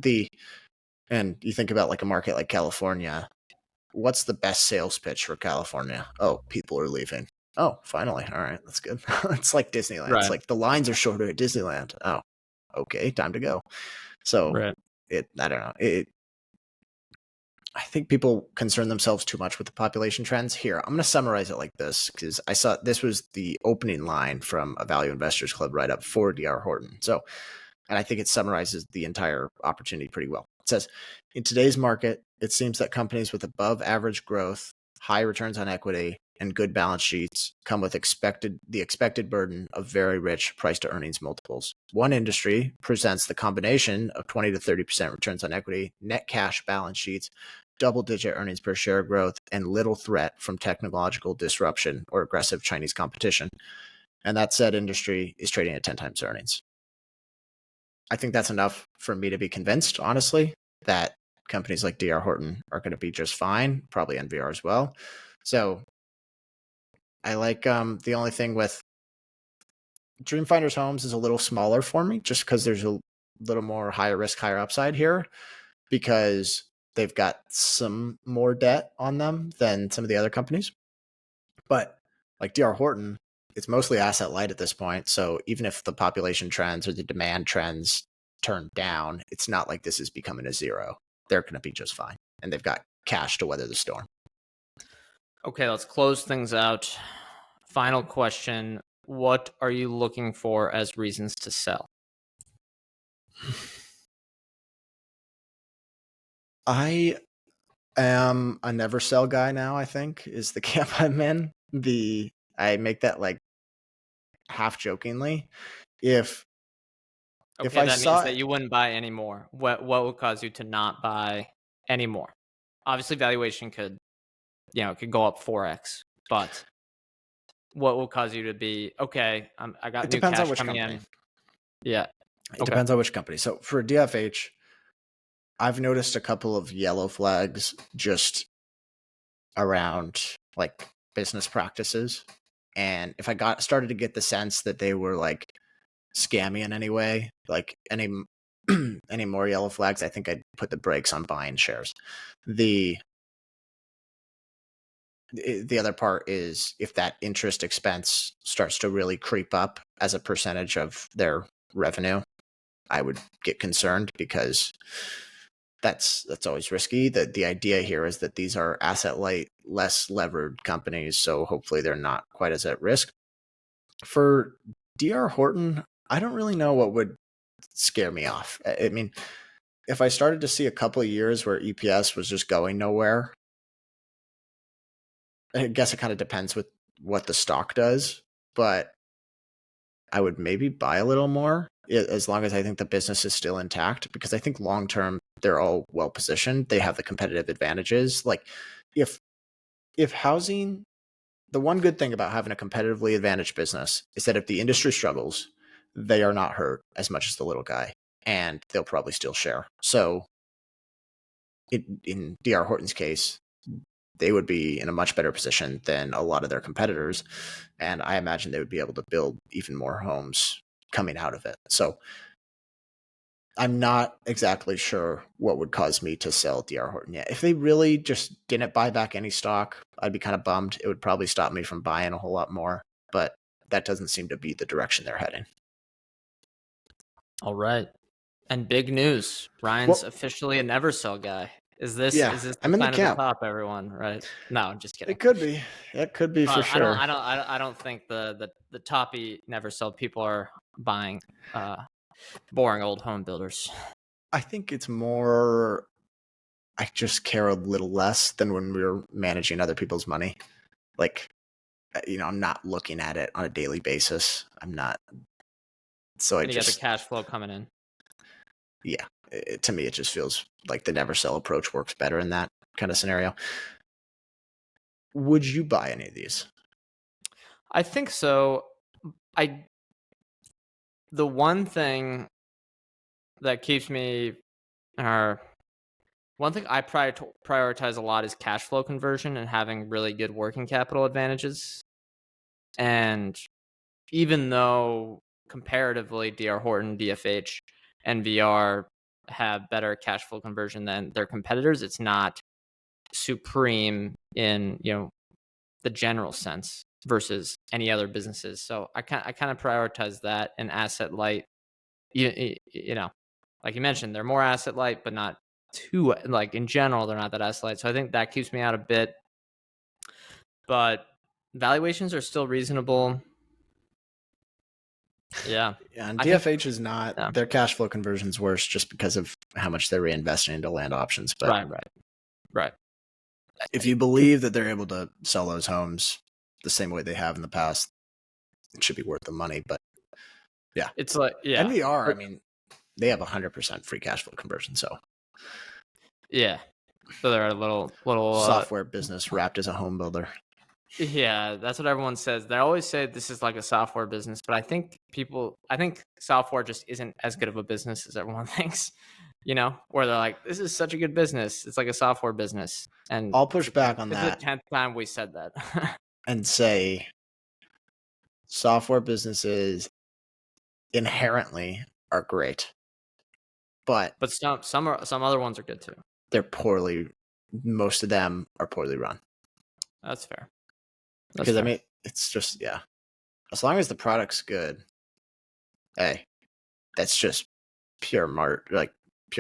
And you think about like a market like California, what's the best sales pitch for California? Oh, people are leaving. Oh, finally. All right, that's good. It's like Disneyland. Right. It's like the lines are shorter at Disneyland. Oh, okay, time to go. So Right. I don't know. I think people concern themselves too much with the population trends. Here, I'm going to summarize it like this because I saw this was the opening line from a Value Investors Club write-up for DR Horton. So, and I think it summarizes the entire opportunity pretty well. It says, in today's market, it seems that companies with above average growth, high returns on equity, and good balance sheets come with the expected burden of very rich price to earnings multiples. One industry presents the combination of 20 to 30% returns on equity, net cash balance sheets, double-digit earnings per share growth, and little threat from technological disruption or aggressive Chinese competition. And that said industry is trading at 10 times earnings. I think that's enough for me to be convinced, honestly, that companies like DR Horton are going to be just fine, probably NVR as well. So I like the only thing with Dreamfinders Homes is a little smaller for me just because there's a little more higher risk, higher upside here because they've got some more debt on them than some of the other companies. But like DR Horton, it's mostly asset light at this point. So even if the population trends or the demand trends turn down, it's not like this is becoming a zero. They're going to be just fine. And they've got cash to weather the storm. Okay, let's close things out. Final question. What are you looking for as reasons to sell? I am a never sell guy now, I think, is the camp I'm in. I make that like half jokingly. If Okay, I that saw means that you wouldn't buy any more. What would cause you to not buy any more? Obviously, valuation could go up 4x, but what will cause you to be okay? I got it new depends on cash which coming company. in. Yeah, It depends on which company. So for DFH, I've noticed a couple of yellow flags just around like business practices. And if I started to get the sense that they were like scammy in any way, like any any more yellow flags, I think I'd put the brakes on buying shares. The other part is if that interest expense starts to really creep up as a percentage of their revenue, I would get concerned because that's always risky. The idea here is that these are asset light, less levered companies, so hopefully they're not quite as at risk. For DR Horton, I don't really know what would scare me off. I mean, if I started to see a couple of years where EPS was just going nowhere, I guess it kind of depends with what the stock does, but I would maybe buy a little more as long as I think the business is still intact, because I think long term they're all well positioned. They have the competitive advantages. Like if housing, the one good thing about having a competitively advantaged business is that if the industry struggles, they are not hurt as much as the little guy, and they'll probably still share. So in DR Horton's case, they would be in a much better position than a lot of their competitors. And I imagine they would be able to build even more homes coming out of it. So I'm not exactly sure what would cause me to sell DR Horton yet. If they really just didn't buy back any stock, I'd be kind of bummed. It would probably stop me from buying a whole lot more, but that doesn't seem to be the direction they're heading. All right. And big news. Ryan's officially a never sell guy. Is this I'm in the sign of the camp. top, everyone? Right? No, I'm just kidding. It could be. It could be for sure. I don't think the toppy never sell people are buying boring old home builders. I think it's more, I just care a little less than when we were managing other people's money. Like, I'm not looking at it on a daily basis. I'm not. So And you got the cash flow coming in. Yeah, to me, it just feels like the never sell approach works better in that kind of scenario. Would you buy any of these? I think so. The one thing that keeps me, or one thing I prioritize a lot is cash flow conversion and having really good working capital advantages. And even though comparatively DR Horton, DFH, NVR have better cash flow conversion than their competitors, it's not supreme in the general sense versus any other businesses. So I kind of prioritize that and asset light you know, like you mentioned, they're more asset light, but not too, like in general, they're not that asset light. So I think that keeps me out a bit. But valuations are still reasonable. Yeah. Yeah, and DFH is not, their cash flow conversion's worse just because of how much they're reinvesting into land options. But right. If you believe that they're able to sell those homes the same way they have in the past, it should be worth the money. But yeah, it's like, yeah. NVR, I mean, they have 100% free cash flow conversion. So yeah. So they're a little software business wrapped as a home builder. Yeah, that's what everyone says. They always say this is like a software business, but I think software just isn't as good of a business as everyone thinks, where they're like, this is such a good business. It's like a software business. And I'll push back on that. It's the 10th time we said that. And say software businesses inherently are great. But some other ones are good too. Most of them are poorly run. That's fair. Because I mean, it's just, yeah. As long as the product's good, hey, that's just pure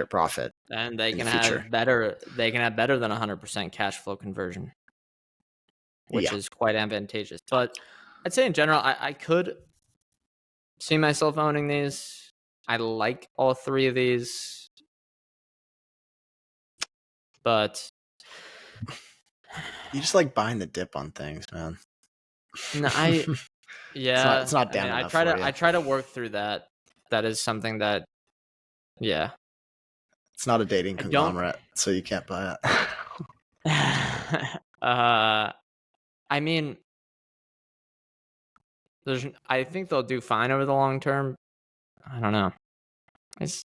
profit. And they can have better than 100% cash flow conversion, which is quite advantageous. But I'd say in general, I could see myself owning these. I like all three of these. But you just like buying the dip on things, man. No, yeah, it's not down enough. I try to work through that. That is something that, yeah. It's not a dating conglomerate, so you can't buy it. I mean, I think they'll do fine over the long term. I don't know. It's,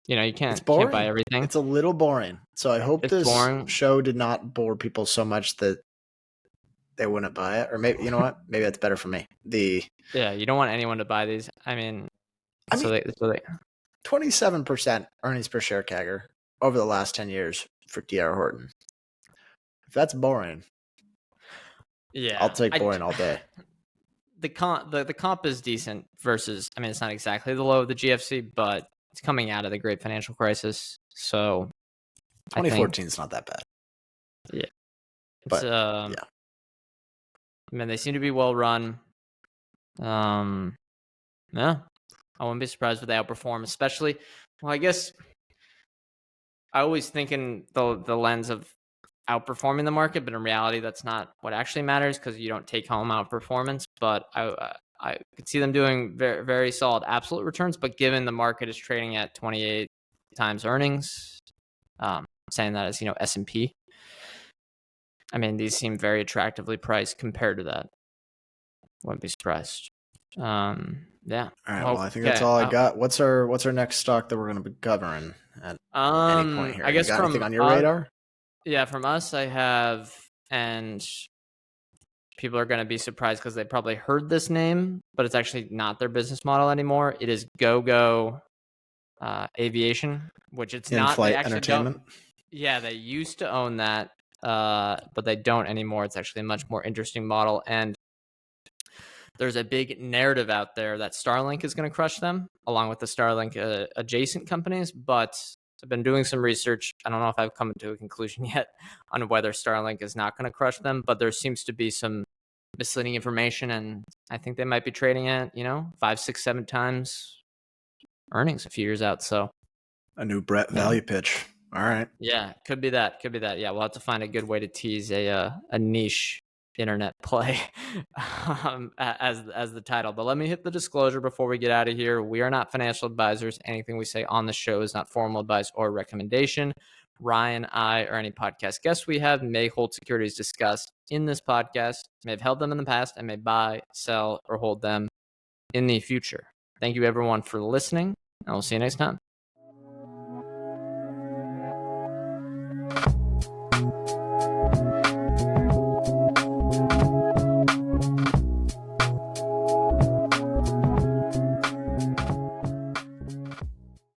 you can't buy everything. It's a little boring. So I hope this show did not bore people so much that they wouldn't buy it. Or maybe, you know what? Maybe that's better for me. Yeah, you don't want anyone to buy these. I mean 27% earnings per share CAGR over the last 10 years for D.R. Horton. If that's boring, yeah, I'll take boring all day. The comp is decent versus, I mean, it's not exactly the low of the GFC, but it's coming out of the great financial crisis. So 2014 is not that bad. Yeah. But yeah. I mean, they seem to be well run. Yeah. I wouldn't be surprised if they outperform, especially, well, I guess I always think in the lens of outperforming the market, but in reality, that's not what actually matters because you don't take home outperformance. But I could see them doing very, very solid absolute returns, but given the market is trading at 28 times earnings, saying that as, S&P, I mean, these seem very attractively priced compared to that. Wouldn't be surprised. Yeah. All right. Well, I think that's all I got. What's our next stock that we're going to be covering at any point here? I guess you got anything on your radar? Yeah, from us, I have, and people are going to be surprised because they probably heard this name, but it's actually not their business model anymore. It is GoGo Aviation, which it's not. In-flight entertainment. Yeah, they used to own that, but they don't anymore. It's actually a much more interesting model, and there's a big narrative out there that Starlink is going to crush them, along with the Starlink adjacent companies. But I've been doing some research. I don't know if I've come to a conclusion yet on whether Starlink is not going to crush them, but there seems to be some misleading information, and I think they might be trading at 5, 6, 7 times earnings a few years out. So a new Brett value pitch. All right. Yeah, could be that. Yeah, we'll have to find a good way to tease a niche internet play as the title. But let me hit the disclosure before we get out of here. We are not financial advisors. Anything we say on the show is not formal advice or recommendation. Ryan, I, or any podcast guests we have may hold securities discussed in this podcast, may have held them in the past, and may buy, sell, or hold them in the future. Thank you, everyone, for listening, and we'll see you next time.